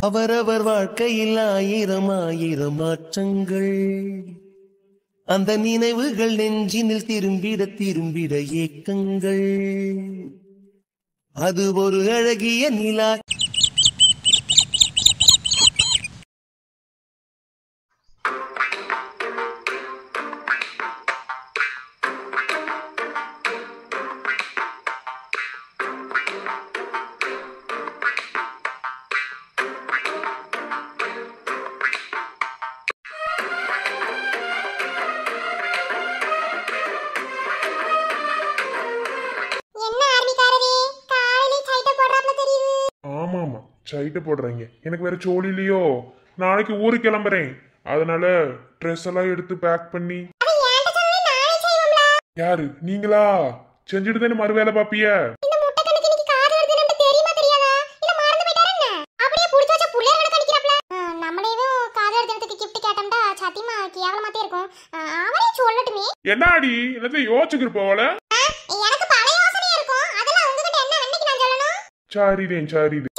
அவரவர் வாழ்க்கையில் ஆயிரம் ஆயிரம் மாற்றங்கள், அந்த நினைவுகள் நெஞ்சினில் திரும்பிட திரும்பிட ஏக்கங்கள். அது ஒரு அழகிய நிலா. சைட்டு போடுறீங்க, எனக்கு வேற சோழி இல்லையோ. நாளைக்கு ஊருக்கு கிளம்புறேன், அதனால ட்ரெஸ் எல்லாம் எடுத்து பேக் பண்ணி. யாரு நீங்களா? செஞ்சுட்டு தானே மறு வேலை பாப்பிய. என்னாடி என்னத்தை யோசிச்சுக்கிட்டு போவல? சாரிதேன் சாரிதேன்.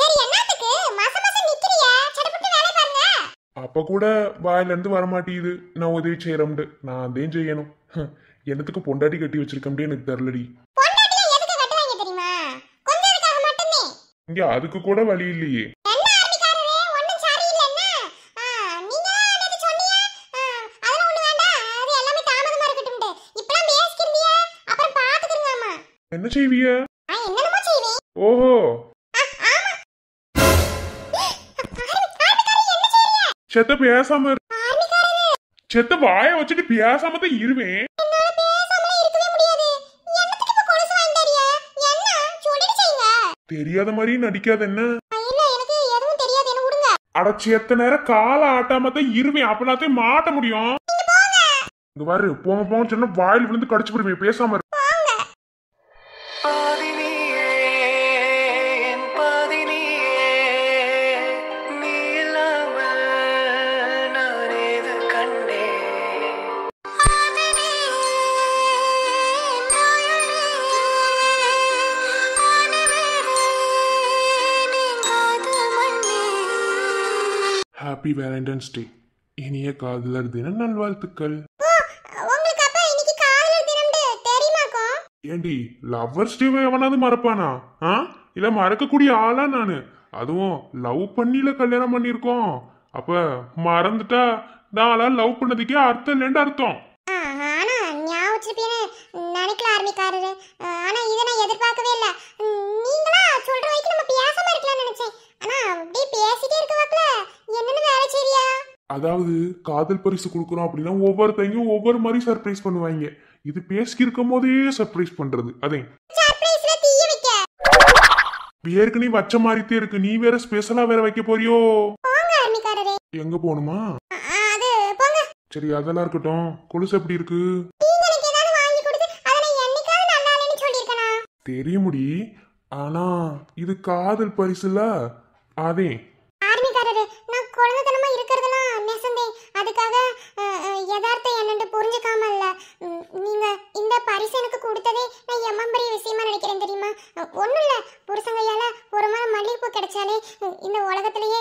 அப்ப கூட வாயில இருந்து வரமாட்டேங்குது நான் உதவி செய்யறோம்னு. நான் அதையும் செய்யணும். என்னத்துக்கு பொண்டாட்டி கட்டி வச்சிருக்கேன் எனக்கு தெரியலடி. இங்க அதுக்கு கூட வழி இல்லையே. என்ன செய்விய? ஓஹோ, செத்த பேசாம செத்த வாய வச்சுட்டு பேசாம தான் இருவேன். தெரியாத மாதிரி நடிக்காத என்ன. அடைச்சி எத்தனை நேரம் கால ஆட்டாம தான் இருவேன். அப்பனாத்தையும் மாட்ட முடியும். இங்க பாரு, போங்க போங்க சொன்னா வாயில் விழுந்து கடிச்சு போடுவேன். பேசாம இரு. ஹாப்பி வேலண்டைன்ஸ் டே. இனிய காதலர் தின நல்வாழ்த்துக்கள். ஏண்டி லவ்வர்ஸ் டேவை எவனாவது மறப்பானா? இல்ல மறக்கக்கூடிய ஆளா நானு? அதுவும் லவ் பண்ணில கல்யாணம் பண்ணிருக்கோம். அப்ப மறந்துட்டா நாளா லவ் பண்ணதுக்கே அர்த்தம் இல்லைன்னு அர்த்தம். அதாவது காதல் பரிசு கொடுக்கறோம் அப்படின்னா ஒவ்வொருத்தையும் ஒவ்வொரு மாதிரி சர்ப்ரைஸ் பண்ணுவாங்க. இது பேசி இருக்கும் போதே சர்ப்ரைஸ் பண்றது. அதே ஏற்கனவே வச்ச மாதிரித்தே இருக்கு. நீ வேற ஸ்பெஷலா வேற வைக்க போறியோ? எங்க போகணுமா? சரி அதெல்லாம் இருக்கட்டும். கொலுசு எப்படி இருக்கு? தெரியுமுடி, ஆனா இது காதல் பரிசுல. அதே இந்த உலகத்திலேயே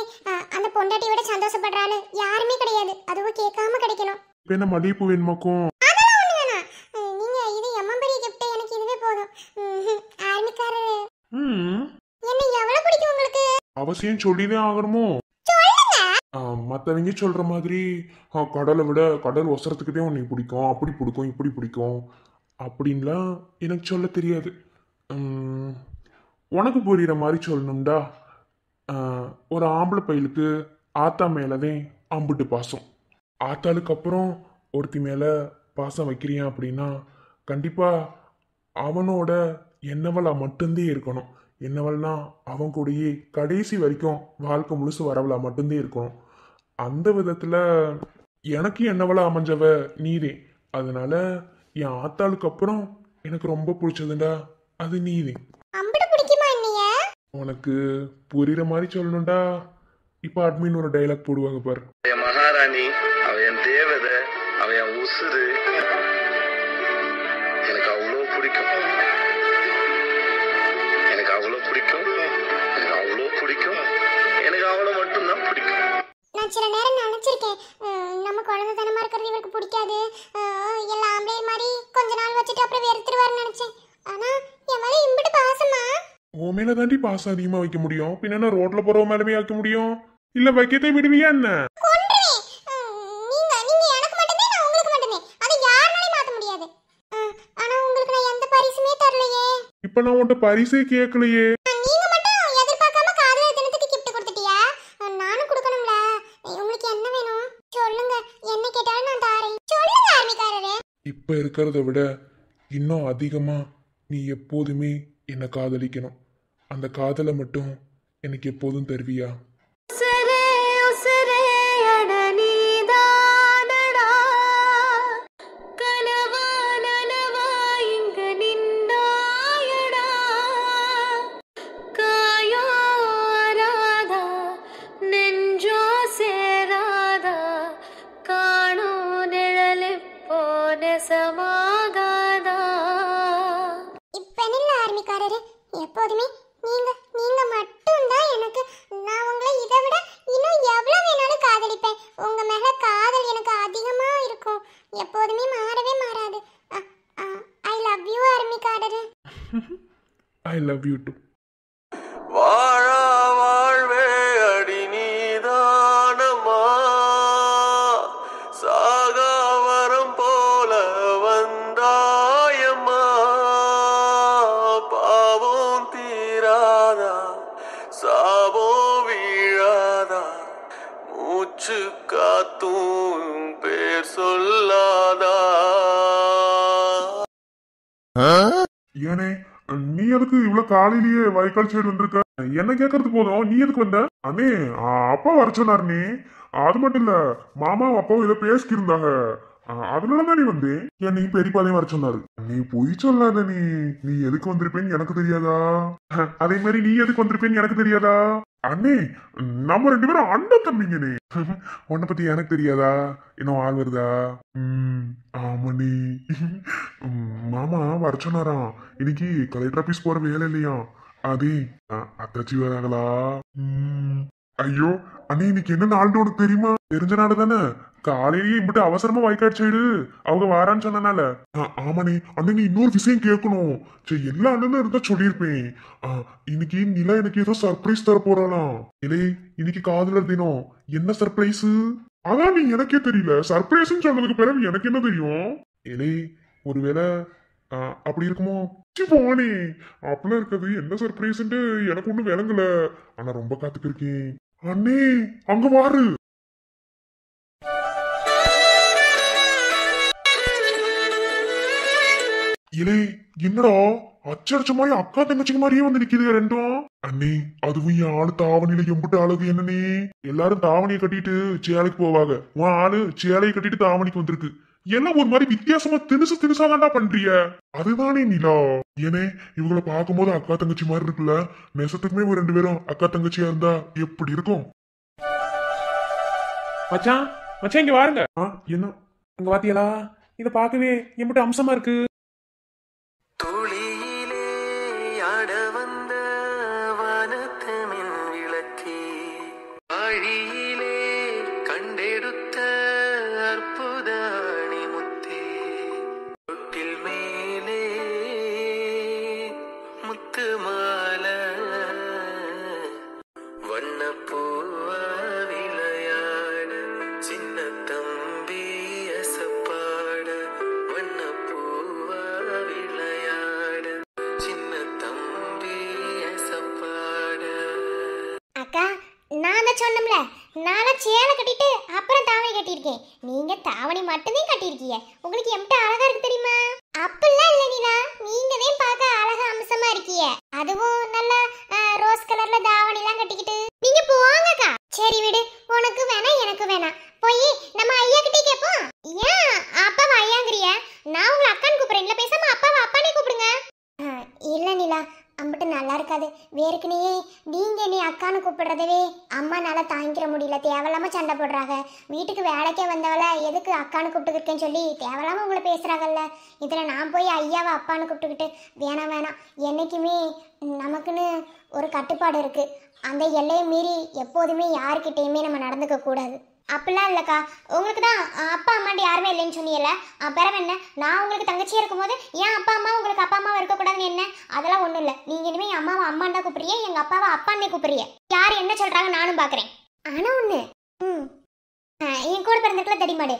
அந்த பொண்டாட்டி விட சந்தோஷப்படுறாளு யாருமே கிடையாது. அதுவும் கேட்காம கிடைக்கணும். என்ன மல்லிகைப்பூ வேணுமாக்கும்? அதெல்லாம் ஒண்ணு வேணாம். நீங்க இது எம்மம்பரி கிஃப்ட். எனக்கு இதுவே போதும். ஆர்மிக்காரரே, என்ன எவ்வளவு பிடிக்கும் உங்களுக்கு? அவசியம் சொல்லிதான் ஆகணுமோ? மத்தவங்க சொல்ற மாதிரி கடலை விட கடல் ஒசரத்துக்குதான் உன்னை பிடிக்கும், அப்படி பிடிக்கும், இப்படி பிடிக்கும் அப்படின்லாம் எனக்கு சொல்ல தெரியாது. உனக்கு புரியுற மாதிரி சொல்லணும்டா. ஒரு ஆம்பளை பையலுக்கு ஆத்தா மேலதான் அம்புட்டு பாசம். ஆத்தாளுக்கு அப்புறம் ஒருத்தி மேல பாசம் வைக்கிறியான் அப்படின்னா கண்டிப்பா அவனோட என்னவளா மட்டும்தான் இருக்கணும். என்னவள்னா அவன் கூடயே கடைசி வரைக்கும் வாழ்க்கை முழுசு வரவளா மட்டும்தான் இருக்கணும். அந்த விதத்துல எனக்கு என்னவளா அமைஞ்சவ நீதே. அதனால என் ஆத்தாளுக்கு அப்புறம் எனக்கு ரொம்ப பிடிச்சதுண்டா அது நீதே. உனக்கு புரியுற மாதிரி சொல்லணும்டா. இப்ப அட்மின் ஒரு டைலாக் போடுவாங்க பாரு. மகாராணி அவ என் தேவதை, அவ என் உசுறு. எனக்கு அவ்வளோ பிடிக்கும், எனக்கு அவ்வளோ பிடிக்கும், எனக்கு அவ்வளோ பிடிக்கும், எனக்கு அவ்வளோ மட்டும்தான் அவன் மேல தாண்டி பாசம் அதிகமா வைக்க முடியும். பின்ன ரோட்ல போறவன் மேலமே வைக்க முடியும்? இல்ல வைக்கத்தை விடுவியா என்ன? கொன்றுவேன். நீங்க எனக்கு மட்டும்தான், நான் உங்களுக்கு மட்டும்தான். அதை யாராலையும் மாத்த முடியாது. ஆனா உங்களுக்கு நான் எந்த பரிசுமே தரலையே. இப்ப நான் உன்கிட்ட பரிசே கேட்கலையே. நீங்க மட்டும் எதிர்பார்க்காம காதலர் தினத்துக்கு gift கொடுத்துட்டியா? நானும் கொடுக்கணும்ல. உங்களுக்கு என்ன வேணும் சொல்லுங்க, என்ன கேட்டாலும் நான் தரேன். சொல்லுங்க ஆர்மிக்காரரே. இப்ப இருக்கிறத விட இன்னும் அதிகமா நீ எப்போதுமே என்னை காதலிக்கணும். அந்த காதலை மட்டும் எனக்கு எப்போதும் தருவியா? எப்போதுமே நீங்க நீங்க மட்டும் தான் எனக்கு. நான் உங்களை இதை விட இன்னும் எவ்வளவு வேணாலும் காதலிப்பேன். உங்க மேல காதல் எனக்கு அதிகமா இருக்கும். எப்போதுமே மாறவே மாறாது. ஐ லவ் யூ ஆர்மிக்காரரே. I love you too. வாழா வாழ்வே அடி நீதானமா, சாகா வரம் போல வந்தாயம்மா, பாவம் தீராதா சாபம் வீழாதா, மூச்சு காத்தும் பேர் சொல்லாதா. ஏனே நீ எதுக்கு இவ்வளவு காலையிலேயே வாய்க்கால் சைடு வந்திருக்க? என்ன கேட்கறது போதும், நீ எதுக்கு வந்த? அண்ணே அப்பா வர சொன்னார். நீ அது மட்டும் இல்ல, மாமாவும் அப்பாவும் ஏதோ பேசிக்கிருந்தாங்க, அதனாலதான் நீ வந்து நீ பெரியப்பாதையும் வர சொன்னாரு. நீ பொய் சொல்லாத. நீ நீ எதுக்கு வந்திருப்பேன்னு எனக்கு தெரியாதா? அதே மாதிரி நீ எதுக்கு வந்திருப்பேன்னு எனக்கு தெரியாதா? அண்ணே நம்ம 2 பேரும் அண்ணன் தம்பிங்கண்ணே. உன்னை பத்தி எனக்கு தெரியாதா? இன்னும் ஆள் வருதா? ஆமா நீ மாமா வர சொன்னாராம். இன்னைக்கு கலெக்டர் ஆபீஸ் போற வேலை இல்லையா? அதே அத்தாச்சி வராங்களா? ஐயோ அண்ணே இன்னைக்கு என்ன நாள்னு உனக்கு தெரியுமா? தெரிஞ்ச நாடு தானே. காலையிலேயே இப்படி அவசரமா வாய்க்காடு சைடு அவங்க வாரான்னு சொன்னனால. ஆமாண்ணே. அண்ணே நீ இன்னொரு விஷயம் கேட்கணும். சரி எல்லா அண்ணனும் இருந்தா சொல்லியிருப்பேன். இன்னைக்கு நிலா எனக்கு ஏதோ சர்ப்ரைஸ் தர போறாளாம். இலே இன்னைக்கு காதலர் தினம். என்ன சர்ப்ரைஸ்? அதான் நீ எனக்கே தெரியல. சர்ப்ரைஸ் சொன்னதுக்கு பிறகு எனக்கு என்ன தெரியும்? இலே ஒருவேளை அப்படி இருக்குமோ? போனே அப்படிலாம் இருக்காது. என்ன சர்ப்ரைஸ்ன்ட்டு எனக்கு ஒண்ணும் விளங்கல. ஆனா ரொம்ப காத்துக்கு இருக்கேன். அண்ணே அங்க வாரு. இலே என்னடா அச்சடிச்ச மாதிரி அக்கா தங்கச்சிக்கு மாதிரியே வந்து நிக்குது ரெண்டும். அண்ணே அதுவும் என் ஆளு தாவணியில எம்பிட்டு அழகு என்னன்னே. எல்லாரும் தாவணியை கட்டிட்டு சேலைக்கு போவாங்க. உன் ஆளு சேலையை கட்டிட்டு தாவணிக்கு வந்திருக்கு. எல்லாம் ஒரு மாதிரி வித்தியாசமா தினுசா தான்டா பண்றிய. அதுதானே நிலா. ஏனே இவங்களை பார்க்கும்போது அக்கா தங்கச்சி மாதிரி இருக்குல்ல. நெசத்துக்குமே ஒரு 2 பேரும் அக்கா தங்கச்சியா இருந்தா எப்படி இருக்கும்? மச்சான் மச்சான் இங்க வாருங்க. என்ன அங்க பாத்தியலா? இத பார்க்கவே எம்பிட்டு அம்சமா இருக்கு. துளியிலே ஆட வந்த வானத்து மின் விளக்கே, ஆழியிலே கண்டெடுத்த அற்புத அணிமுத்தே, தொட்டில் மேலே முத்து மாலை வண்ணப்பூவ விளையாட, சின்ன தம்பி அசப்பாட வண்ணப்பூவ விளையாட, சின்ன தம்பி அசப்பாட. அக்கா நான் தான் சொன்னோம்ல, நானும் சேலை கட்டிட்டு அப்புறம் தாவணி கட்டியிருக்கேன். நீங்க தாவணி மட்டும்தான் கட்டியிருக்கீங்க. உங்களுக்கு எம்பிட்டு அழகா இருக்கு தெரியுமா? அப்படிலாம் இல்ல நிலா, நீங்க தான் பார்க்க அழகா அம்சமா இருக்கீங்க. அதுவும் நல்ல ரோஸ் கலர்ல தாவணி எல்லாம் கட்டிக்கிட்டு. நீங்க போங்கக்கா. சரி விடு, உனக்கு வேணா எனக்கு வேணா. போய் நம்ம ஐயா கிட்டே கேப்போம். ஏன் அப்பாவை ஐயாங்கிறிய? நான் உங்களை அக்கான்னு கூப்பிடுறேன். பேசாம அப்பாவை அப்பானே கூப்பிடுங்க. இல்ல நிலா, அம்பிட்டு நல்லா இருக்காது. வேறுக்குனே நீங்க நீ அக்கான்னு கூப்பிடுறதவே அம்மா நல்லா தாங்கிக்கிற முடியல. தேவையில்லாம சண்டை போடுறாங்க. வீட்டுக்கு வேலைக்கே வந்தவள எதுக்கு அக்கான்னு கூப்பிட்டுக்கிட்டேன்னு சொல்லி தேவையில்லாம உங்களை பேசுறாங்கல்ல. இதுல நான் போய் ஐயாவை அப்பான்னு கூப்பிட்டுக்கிட்டு வேணாம். என்னைக்குமே நமக்குன்னு ஒரு கட்டுப்பாடு இருக்கு. அந்த எல்லையை மீறி எப்போதுமே யாருக்கிட்டையுமே நம்ம நடந்துக்க கூடாது. அப்படிலாம் இல்லக்கா, உங்களுக்கு தான் அப்பா அம்மாண்டி யாருமே இல்லைன்னு சொன்னீங்கல்ல. பிறகு என்ன, நான் உங்களுக்கு தங்கச்சியா இருக்கும்போது ஏன் அப்பா அம்மா உங்களுக்கு அப்பா அம்மாவா இருக்கக்கூடாதுன்னு என்ன? அதெல்லாம் ஒன்றும் இல்லை. நீங்கள் இனிமேல் என் அம்மாவை அம்மாண்டா கூப்பிடுறிய, எங்கள் அப்பாவை அப்பாண்டே கூப்பிடுறிய. யார் என்ன சொல்கிறாங்க நானும் பார்க்குறேன். ஆனால் ஒன்று, என் கூட பிறந்திருக்கல தடிமாடு,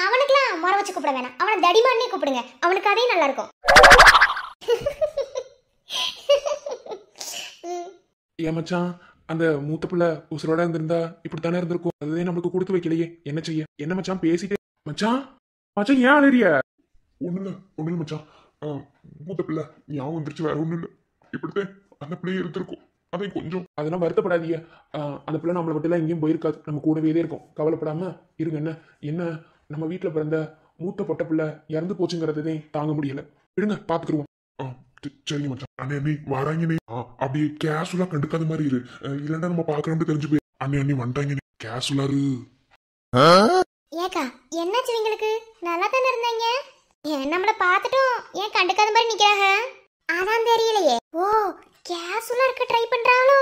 அவனுக்குலாம் முறை வச்சு கூப்பிட வேணாம், அவனை தடிமாடுனே கூப்பிடுங்க. அவனுக்கு அதே நல்லா இருக்கும். ஏன் மச்சான், அந்த மூத்த பிள்ளை உசுரோட இருந்திருந்தா இப்படித்தானே இருந்திருக்கும். அதுவே நம்மளுக்கு கொடுத்து வைக்கலையே, என்ன செய்ய? என்ன மச்சான் பேசிட்டே மச்சான் மச்சான் ஏன் அழறிய? ஒண்ணுல மச்சான், மூத்த பிள்ளை ஞாபகம் வந்துருச்சு, வேற ஒண்ணு இல்ல. இப்படித்தான் அந்த பிள்ளைய இருந்திருக்கும். அதை கொஞ்சம் அதெல்லாம் வருத்தப்படாதீங்க. அந்த பிள்ளை நம்மளை விட்டுலாம் எங்கேயும் போயிருக்காது, நம்ம கூடவே இருக்கும். கவலைப்படாம இருங்க. என்ன நம்ம வீட்டுல பிறந்த மூத்த பொட்ட பிள்ளை இறந்து போச்சுங்கிறதே தாங்க முடியல. விடுங்க, பாத்துக்கிடுவோம். சரிங்க மச்சான். அண்ணே வராங்க, நீ அப்படியே கேஷுவலா கண்டுக்காத மாதிரி இரு, இல்லன்னா நம்ம பாக்குறோம்னு தெரிஞ்சு போய். அண்ணே வந்துட்டாங்க, கேஷுவலாரு. ஏக்கா என்னாச்சு உங்களுக்கு? நல்லா தானே இருந்தாங்க, ஏன் நம்மள பார்த்துட்டும் ஏன் கண்டுக்காத மாதிரி நிக்கிறாங்க? அதான் தெரியலையே. ஓ, கேஷுவலா இருக்க ட்ரை பண்றாளோ?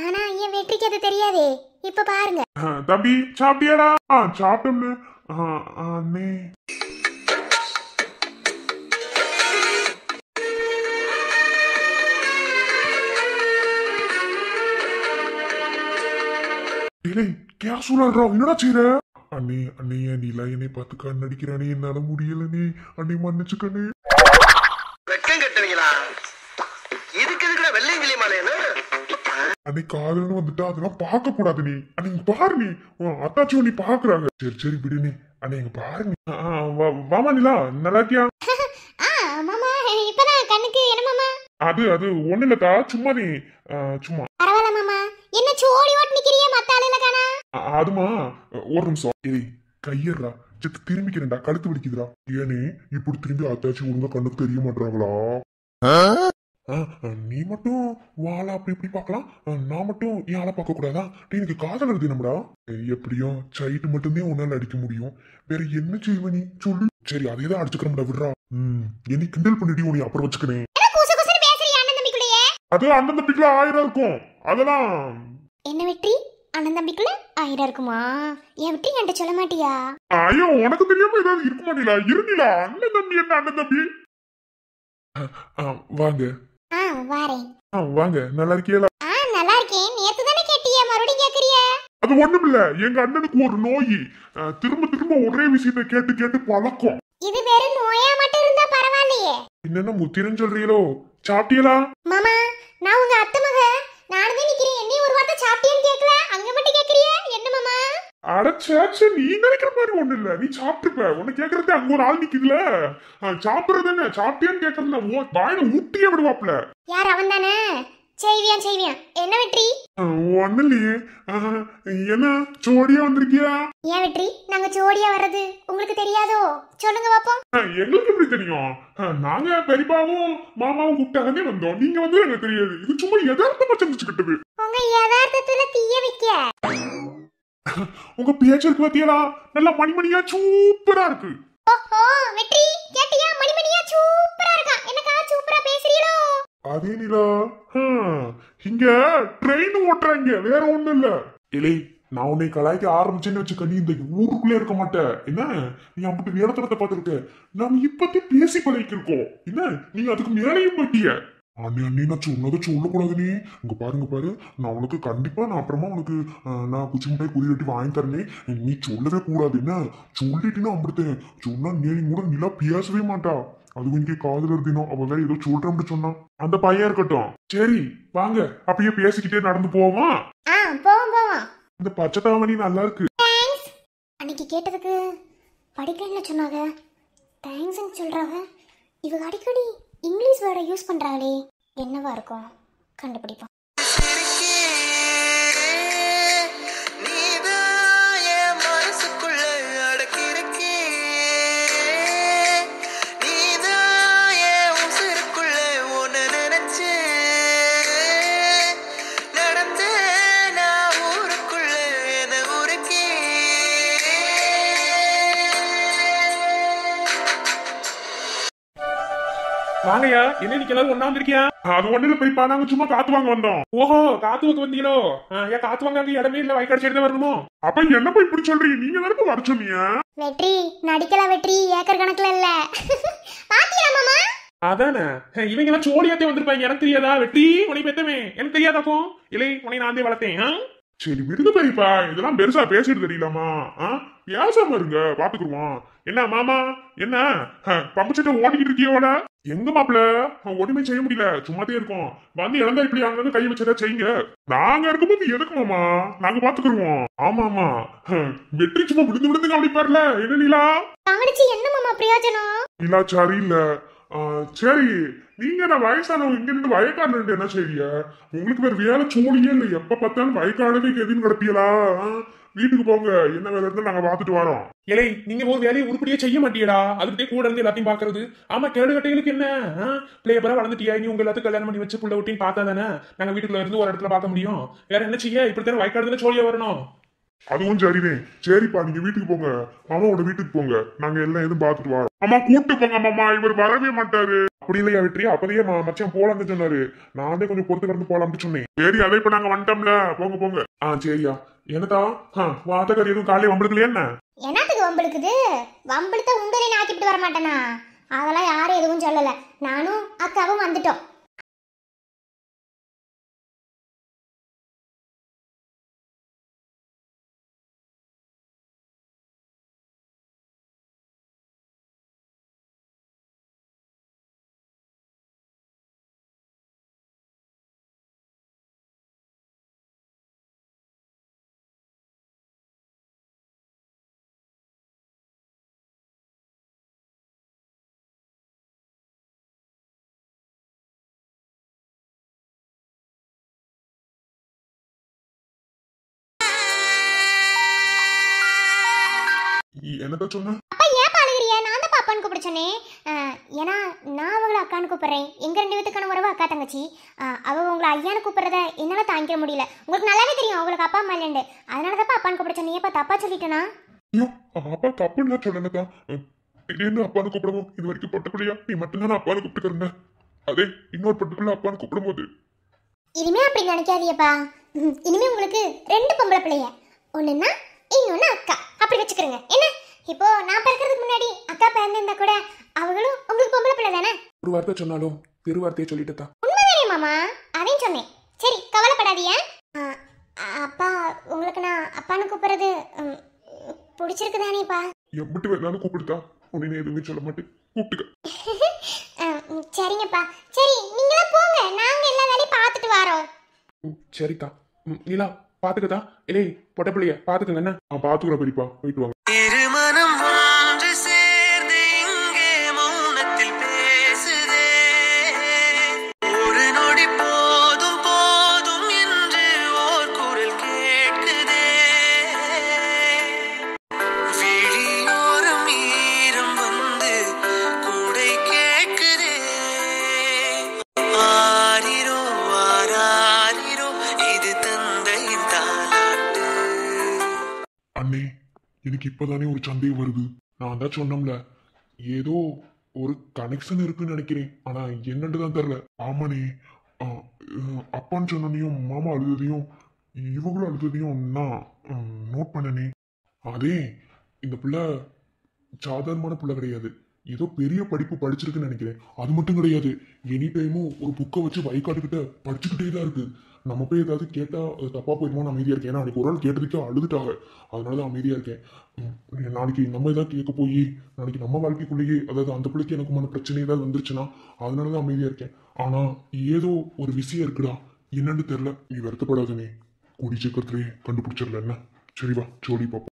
ஆனா ஏன் வெற்றிக்கு அது தெரியாதே. இப்ப பாருங்க. தம்பி சாப்பிட்டியாடா? சாப்பிட்டோம்னு. அண்ணே என்னடா செய்யற? அண்ணே நீலா என்னை பார்த்து கண் அடிக்கிறானே, என்னால முடியல. நீ அண்ணே மன்னிச்சுக்கண்ணே. வெக்கம் கட்டுவீங்களா? இதுக்கு எதுக்குடா வெள்ளையும் கிளியமாலேன்னு? அன்னை காதல்னு வந்துட்டா அதெல்லாம் பார்க்க கூடாது. நீ அன்னைக்கு பாரு, நீ அத்தாச்சும் நீ பாக்குறாங்க. சரி விடு நீ. அண்ணே இங்க பாருங்க. வாமா நிலா, நல்லா இருக்கியா? மாமா இப்பதான் கண்ணுக்கு என்ன மாமா? அது ஒண்ணு இல்லக்கா, சும்மா நீ சும்மா. பரவாயில்ல மாமா, என்ன சோடி ஓட்டு நிக்கிறியே, மத்த ஆளுல காணா? அதுமா ஒரு நிமிஷம். ஏய் கையறா, செத்து திரும்பிக்கிறேன்டா, கழுத்து வலிக்குதுடா. ஏனே இப்படி திரும்பி அத்தாச்சி ஒழுங்கா கண்ணுக்கு தெரிய மாட்டாங்களா? நீ மட்டும் வாழை அப்படி இப்படி பார்க்கலாம், நான் மட்டும் என் ஆளை பார்க்க கூடாதா? எனக்கு காதல் வருது நம்மடா. எப்படியும் சைட்டு மட்டும்தான் உன்னால அடிக்க முடியும், வேற என்ன செய்வ நீ சொல்லு. சரி அதேதான் அடிச்சுக்கிறோம்டா, விடுறா. என்னை கிண்டல் பண்ணிட்டு உன்னை அப்புறம் வச்சுக்கிறேன். அது அண்ணன் தம்பிக்குள்ள 1000 இருக்கும், அதெல்லாம். என்ன வெற்றி, அண்ணன் தம்பிக்குள்ள 1000 இருக்குமா? என் வெற்றி என்கிட்ட சொல்ல மாட்டியா? ஐயோ, உனக்கு தெரியாம ஏதாவது இருக்குமா நீலா? இருந்தீங்களா? அண்ணன் தம்பி என்ன அண்ணன் தம்பி? வாங்க. வாரேன். வாங்க. நல்லா இருக்கீங்களா? நல்லா இருக்கேன். நேத்து தானே கேட்டியே, மறுபடியும் கேக்குறியா? அது ஒண்ணுமில்ல, எங்க அண்ணனுக்கு ஒரு நோய், திரும்ப ஒரே விஷயத்தை கேட்டு பழக்கம். இது வெறும் நோயா மட்டும் இருந்தா பரவாயில்லையே. என்னென்ன முத்திரன்னு சொல்றீங்களோ? சாப்பிட்டீங்களா? மாமா, நான் உங்க அத்தை மக, நானுமே நிக்கிறேன். என்னையும் ஒரு வார்த்தை சாப்பிட்டியான்னு கேட்கல, அங்க மட்டும் கேக்குறியே, என்ன மாமா? அடச்சாச்சு, நீ நினைக்கிற மாதிரி ஒண்ணு இல்ல. நீ சாப்பிட்டுப்ப, உன்னை கேக்குறது அங்க ஒரு ஆள் நிக்குதுல. சாப்பிடுறது என்ன, சாப்பிட்டியான்னு கேக்குறது வாயில ஊட்டியே விடுவாப்ல. யார் அவன் தானே? செய்வியான். என்ன வெற்றி? ஒண்ணு இல்லையே. என்ன ஜோடியா வந்திருக்கியா? ஏன் வெற்றி, நாங்க ஜோடியா வர்றது உங்களுக்கு தெரியாதோ? சொல்லுங்க பாப்போம். எங்களுக்கு எப்படி தெரியும்? நாங்க பெரியப்பாவும் மாமாவும் கூப்பிட்டாங்கன்னே வந்தோம். நீங்க வந்து எனக்கு தெரியாது. இது சும்மா யதார்த்தமா சந்திச்சுக்கிட்டது. உங்க யதார்த்தத்துல தீய வைக்க. உங்க பேச்சுக்கு பத்தியலா நல்லா மணிமணியா சூப்பரா இருக்கு. ஓஹோ வெற்றி, கேட்டியா? மணிமணியா சூப்பரா இருக்கா. என்னக்கா சூப்பரா பேசுறீங்களோ? அதே நிலா, இங்க ட்ரெயின் ஓட்டுறாங்க, வேற ஒண்ணும் இல்ல. இல்லை, நான் உன்னை கலாய்க்க ஆரம்பிச்சேன்னு வச்சுக்க, நீ இந்த ஊருக்குள்ளே இருக்க மாட்டேன். என்ன நீ அப்படி வேடத்தனத்தை பார்த்துருக்க. நாம இப்பத்தி பேசி பழகிருக்கோம். என்ன நீ அதுக்கு மேலையும் போட்டிய. அண்ணே நான் சொன்னதை சொல்லக்கூடாது. நீ இங்க பாரு, நான் உனக்கு கண்டிப்பா நான் அப்புறமா உனக்கு நான் குச்சி முட்டாய் குதி வெட்டி வாங்கி தரேன். நீ சொல்லவே கூடாது. என்ன சொல்லிட்டுன்னா அம்பிடுத்தேன் சொன்னா நீ கூட நிலா பேசவே மாட்டா. அதுவும் இங்கே காதலர் தினம், அவதான் ஏதோ சொல்றேன்னு சொன்னான். அந்த பையன் இருக்கட்டும். சரி வாங்க, அப்படியே பேசிக்கிட்டே நடந்து போவோமா? போவோம். இந்த பச்சை தாவணி நல்லா இருக்கு. அன்னைக்கு கேட்டதுக்கு படிக்கல சொன்னாங்க, தேங்க்ஸ் சொல்றாங்க. இவங்க அடிக்கடி இங்கிலீஷ் வேர்டை யூஸ் பண்றாங்களே, என்னவா இருக்கும்? கண்டுபிடிப்போம். வாங்கய்யா, என்ன இன்னைக்கு எல்லாரும் ஒண்ணா வந்திருக்கியா? அது ஒண்ணு இல்ல பெரியப்பா, நாங்க சும்மா காத்து வாங்க வந்தோம். ஓஹோ, காத்து வாங்க வந்தீங்களோ? ஏன் காத்து வாங்க அங்க இடமே இல்ல, வயக்காடு சைடு தான் வரணுமோ? அப்ப என்னப்பா இப்படி சொல்றீங்க? நீங்க தானே வர சொன்னீங்க. வெற்றி நடிக்கலாம் வெற்றி, ஏக்கர் கணக்குல இல்ல. பாத்தியா மாமா? அதானே, இவங்க எல்லாம் சோழியாத்தே வந்திருப்பாங்க. எனக்கு தெரியாதா வெற்றி? உன்னை பெத்தமே எனக்கு தெரியாதாக்கும்? இல்லை, உன்னை நான் வளர்த்தேன். சரி விடுங்க பெரியப்பா, இதெல்லாம் பெருசா பேசிட்டு தெரியலாமா? பேசாம இருங்க, பாத்துக்குருவோம். என்ன மாமா, என்ன பம்புச்சட்டை ஓடிக்கிட்டு இருக்கியோட? எங்க மாப்பிள ஒண்ணுமே செய்ய முடியல, சும்மாதே இருக்கோம். வந்து இழந்தா இப்படி அங்க கை வச்சதா செய்யுங்க. நாங்க இருக்கும்போது எதுக்கு மாமா, நாங்க பாத்துக்குருவோம். ஆமா ஆமா, வெற்றி சும்மா விழுந்து விழுந்து அப்படி பாருல. என்ன நீலா தங்கச்சி, என்ன மாமா பிரயோஜனம்? இல்ல சரியில்ல. சரி, நீங்க நான் வயசானவங்க இங்க இருந்து வயக்காடு என்ன செய்ய? உங்களுக்கு வேற வேலை சூழியே இல்லை, எப்ப பார்த்தாலும் வயக்காடவே எதுன்னு கிடப்பீங்களா? வீட்டுக்கு போங்க, என்ன வேலை இருந்தா நாங்க பாத்துட்டு வரோம். இலை, நீங்க ஒரு வேலையை உருப்படியே செய்ய மாட்டீடா, அதுக்கிட்டே கூட இருந்து எல்லாத்தையும் பாக்குறது. ஆமா, கேடு கட்டைகளுக்கு என்ன பிள்ளைய வளர்ந்துட்டியா, நீ உங்க எல்லாத்துக்கும் கல்யாணம் பண்ணி வச்சு புள்ள விட்டின்னு பார்த்தா தானே நாங்க வீட்டுக்குள்ள இருந்து ஒரு இடத்துல பார்க்க முடியும். வேற என்ன செய்ய? இப்படித்தானே வயக்காடுல சோழியா வரணும். அதுவும் சரிதான். சரிப்பா, நீங்க வீட்டுக்கு போங்க, மாமாவோட வீட்டுக்கு போங்க, நாங்க எல்லாம் எதுவும் பாத்துட்டு வரோம். அம்மா கூட்டு போங்க மாமா, இவர் வரவே மாட்டாரு. அப்படி இல்லையா வெற்றி? அப்பதையே மச்சான் போலாம்னு சொன்னாரு, நான் கொஞ்சம் பொறுத்து கடந்து போலாம்னு சொன்னேன். சரி, அதை இப்ப நாங்க வந்துட்டோம்ல, போங்க போங்க. சரியா, என்னதா வாத்தக்காரி எதுவும் காலையில வம்பிடுக்கலையா? என்ன என்னத்துக்கு வம்பிழுக்குது? வம்பிழுத்த உங்களை ஆக்கிட்டு வர மாட்டேனா? அதெல்லாம் யாரும் எதுவும் சொல்லல, நானும் அக்காவும் வந்துட்டோம். என்னதா சொன்ன? அப்பா ஏன் பாழுகிறியா? நான் தான் பாப்பான்னு கூப்பிட சொன்னேன். ஏன்னா நான் அவங்கள அக்கான்னு கூப்பிடுறேன். எங்க 2 பேத்துக்கான உறவு அக்கா தங்கச்சி. அவங்க உங்களை ஐயான்னு கூப்பிடுறத என்னால தாங்கிக்க முடியல. உங்களுக்கு நல்லாவே தெரியும் அவங்களுக்கு அப்பா அம்மா இல்லைண்டு, அதனாலதான் அப்பான்னு கூப்பிட சொன்னீங்க. இப்ப தப்பா சொல்லிட்டேனா? ஐயோ, அப்பா தப்புன்னு சொல்லலக்கா. திடீர்னு அப்பான்னு கூப்பிடுவோம், இது வரைக்கும் பொட்டப்பிள்ளையா நீ மட்டும்தான் அப்பான்னு கூப்பிட்டுக்கிறேன். அதே இன்னொரு பொட்டுப்பிள்ளை அப்பான்னு கூப்பிடும் போது இனிமே அப்படி நினைக்காதீப்பா. இனிமே உங்களுக்கு 2 பொம்பளை பிள்ளைய, ஒண்ணுன்னா இன்னொன்னு அக்கா, அப்படி வச்சுக்கிறேங்க. என்ன இப்போ நான் பிறக்கிறதுக்கு முன்னாடி அக்கா பிறந்திருந்தா கூட அவங்களும் உங்களுக்கு பொம்பளை பிள்ளை தானே? ஒரு வார்த்தை சொன்னாலும் பெரு வார்த்தையை சொல்லிட்டா. உண்மைதானே மாமா? அதையும் சொன்னேன். சரி, கவலைப்படாதீங்க. அப்பா, உங்களுக்கு நான் அப்பான்னு கூப்பிடுறது பிடிச்சிருக்கு தானேப்பா? எப்படி வேணாலும் கூப்பிடுதா, உடனே எதுவுமே சொல்ல மாட்டேன், கூப்பிட்டுக்க. சரிங்கப்பா. சரி, நீங்களா போங்க, நாங்க எல்லா வேலையும் பார்த்துட்டு வரோம். சரிக்கா. நீலா பாத்துக்கதா? இல்லை, பொட்ட பிள்ளைய பாத்துக்கங்க. என்ன பாத்துக்கிறேன் பெரியப்பா, போயிட்டு வாங்க. இருமனம் ஒன்று சேர்ந்து இங்கே மௌனத்தில் பேசுதே, ஒரு நொடி போதும் போதும் என்று ஓர் குரல் கேட்குதே, விழியோரம் ஈரம் வந்து கூடை கேட்குதே, ஆரிரோ ஆராரிரோ இது தந்தையின் தாலாட்டு. அண்ணே, எனக்கு இப்பதானே ஒரு சந்தேகம் வருது. நான் தான் சொன்னோம்ல, ஏதோ ஒரு கனெக்ஷன் இருக்குன்னு நினைக்கிறேன், ஆனா என்னன்னு தான் தெரியல. ஆமாண்ணே, அப்பான்னு சொன்னதையும் மாமா அழுததையும் இவங்களும் அழுததையும் நான் நோட் பண்ணனே. அதே இந்த பிள்ளை சாதாரணமான பிள்ளை கிடையாது, ஏதோ பெரிய படிப்பு படிச்சிருக்குன்னு நினைக்கிறேன். அது மட்டும் கிடையாது, எனி டைமும் ஒரு புக்கை வச்சு வயக்காட்டுக்கிட்ட படிச்சுக்கிட்டே தான் இருக்கு. நம்ம போய் ஏதாவது கேட்டா அது தப்பா போயிருமோன்னு அமைதியா இருக்கேன். ஏன்னா அன்னைக்கு ஒரு நாள் கேட்டதுக்கு அழுதுட்டாங்க, அதனாலதான் அமைதியா இருக்கேன். நாளைக்கு நம்ம ஏதாவது கேட்க போய் நாளைக்கு நம்ம வாழ்க்கைக்குள்ளேயே, அதாவது அந்த பிள்ளைக்கு எனக்குமான பிரச்சனை ஏதாவது வந்துருச்சுன்னா அதனாலதான் அமைதியா இருக்கேன். ஆனா ஏதோ ஒரு விஷயம் இருக்குடா, என்னன்னு தெரியல. நீ வருத்தப்படாதனே, கூடி சீக்கிரத்திலே கண்டுபிடிச்சிடல. என்ன சரி, வா ஜோடி பாப்போம்.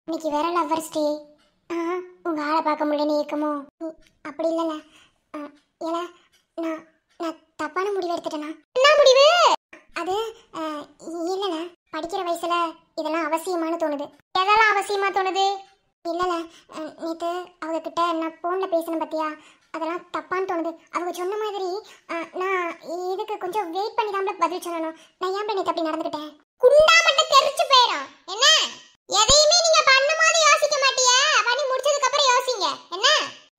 இன்னைக்கு வேற லவ்வர்ஸ் டே. உங்க ஆளை பார்க்க முடியல ஏக்கமோ? அப்படி இல்லைல்ல. ஏல, நான் தப்பான முடிவு எடுத்துட்டேனா? என்ன முடிவு அது? இல்லைண்ணா, படிக்கிற வயசுல இதெல்லாம் அவசியமானு தோணுது. எதெல்லாம் அவசியமா தோணுது? இல்லைல்ல, நேற்று அவங்கக்கிட்ட நான் ஃபோனில் பேசணும் பார்த்தியா, அதெல்லாம் தப்பான்னு தோணுது. அவங்க சொன்ன மாதிரி நான் இதுக்கு கொஞ்சம் வெயிட் பண்ணி தான் பதில் சொல்லணும். நான் ஏன் நேற்று அப்படி நடந்துக்கிட்டேன்? குண்டா மட்டும் தெரிச்சு போயிடும் என்ன? எதையுமே நீங்க பண்ணும்போது யோசிக்க மாட்டியா? பண்ணி முடிச்சதுக்கு அப்புறம் யோசிங்க என்ன?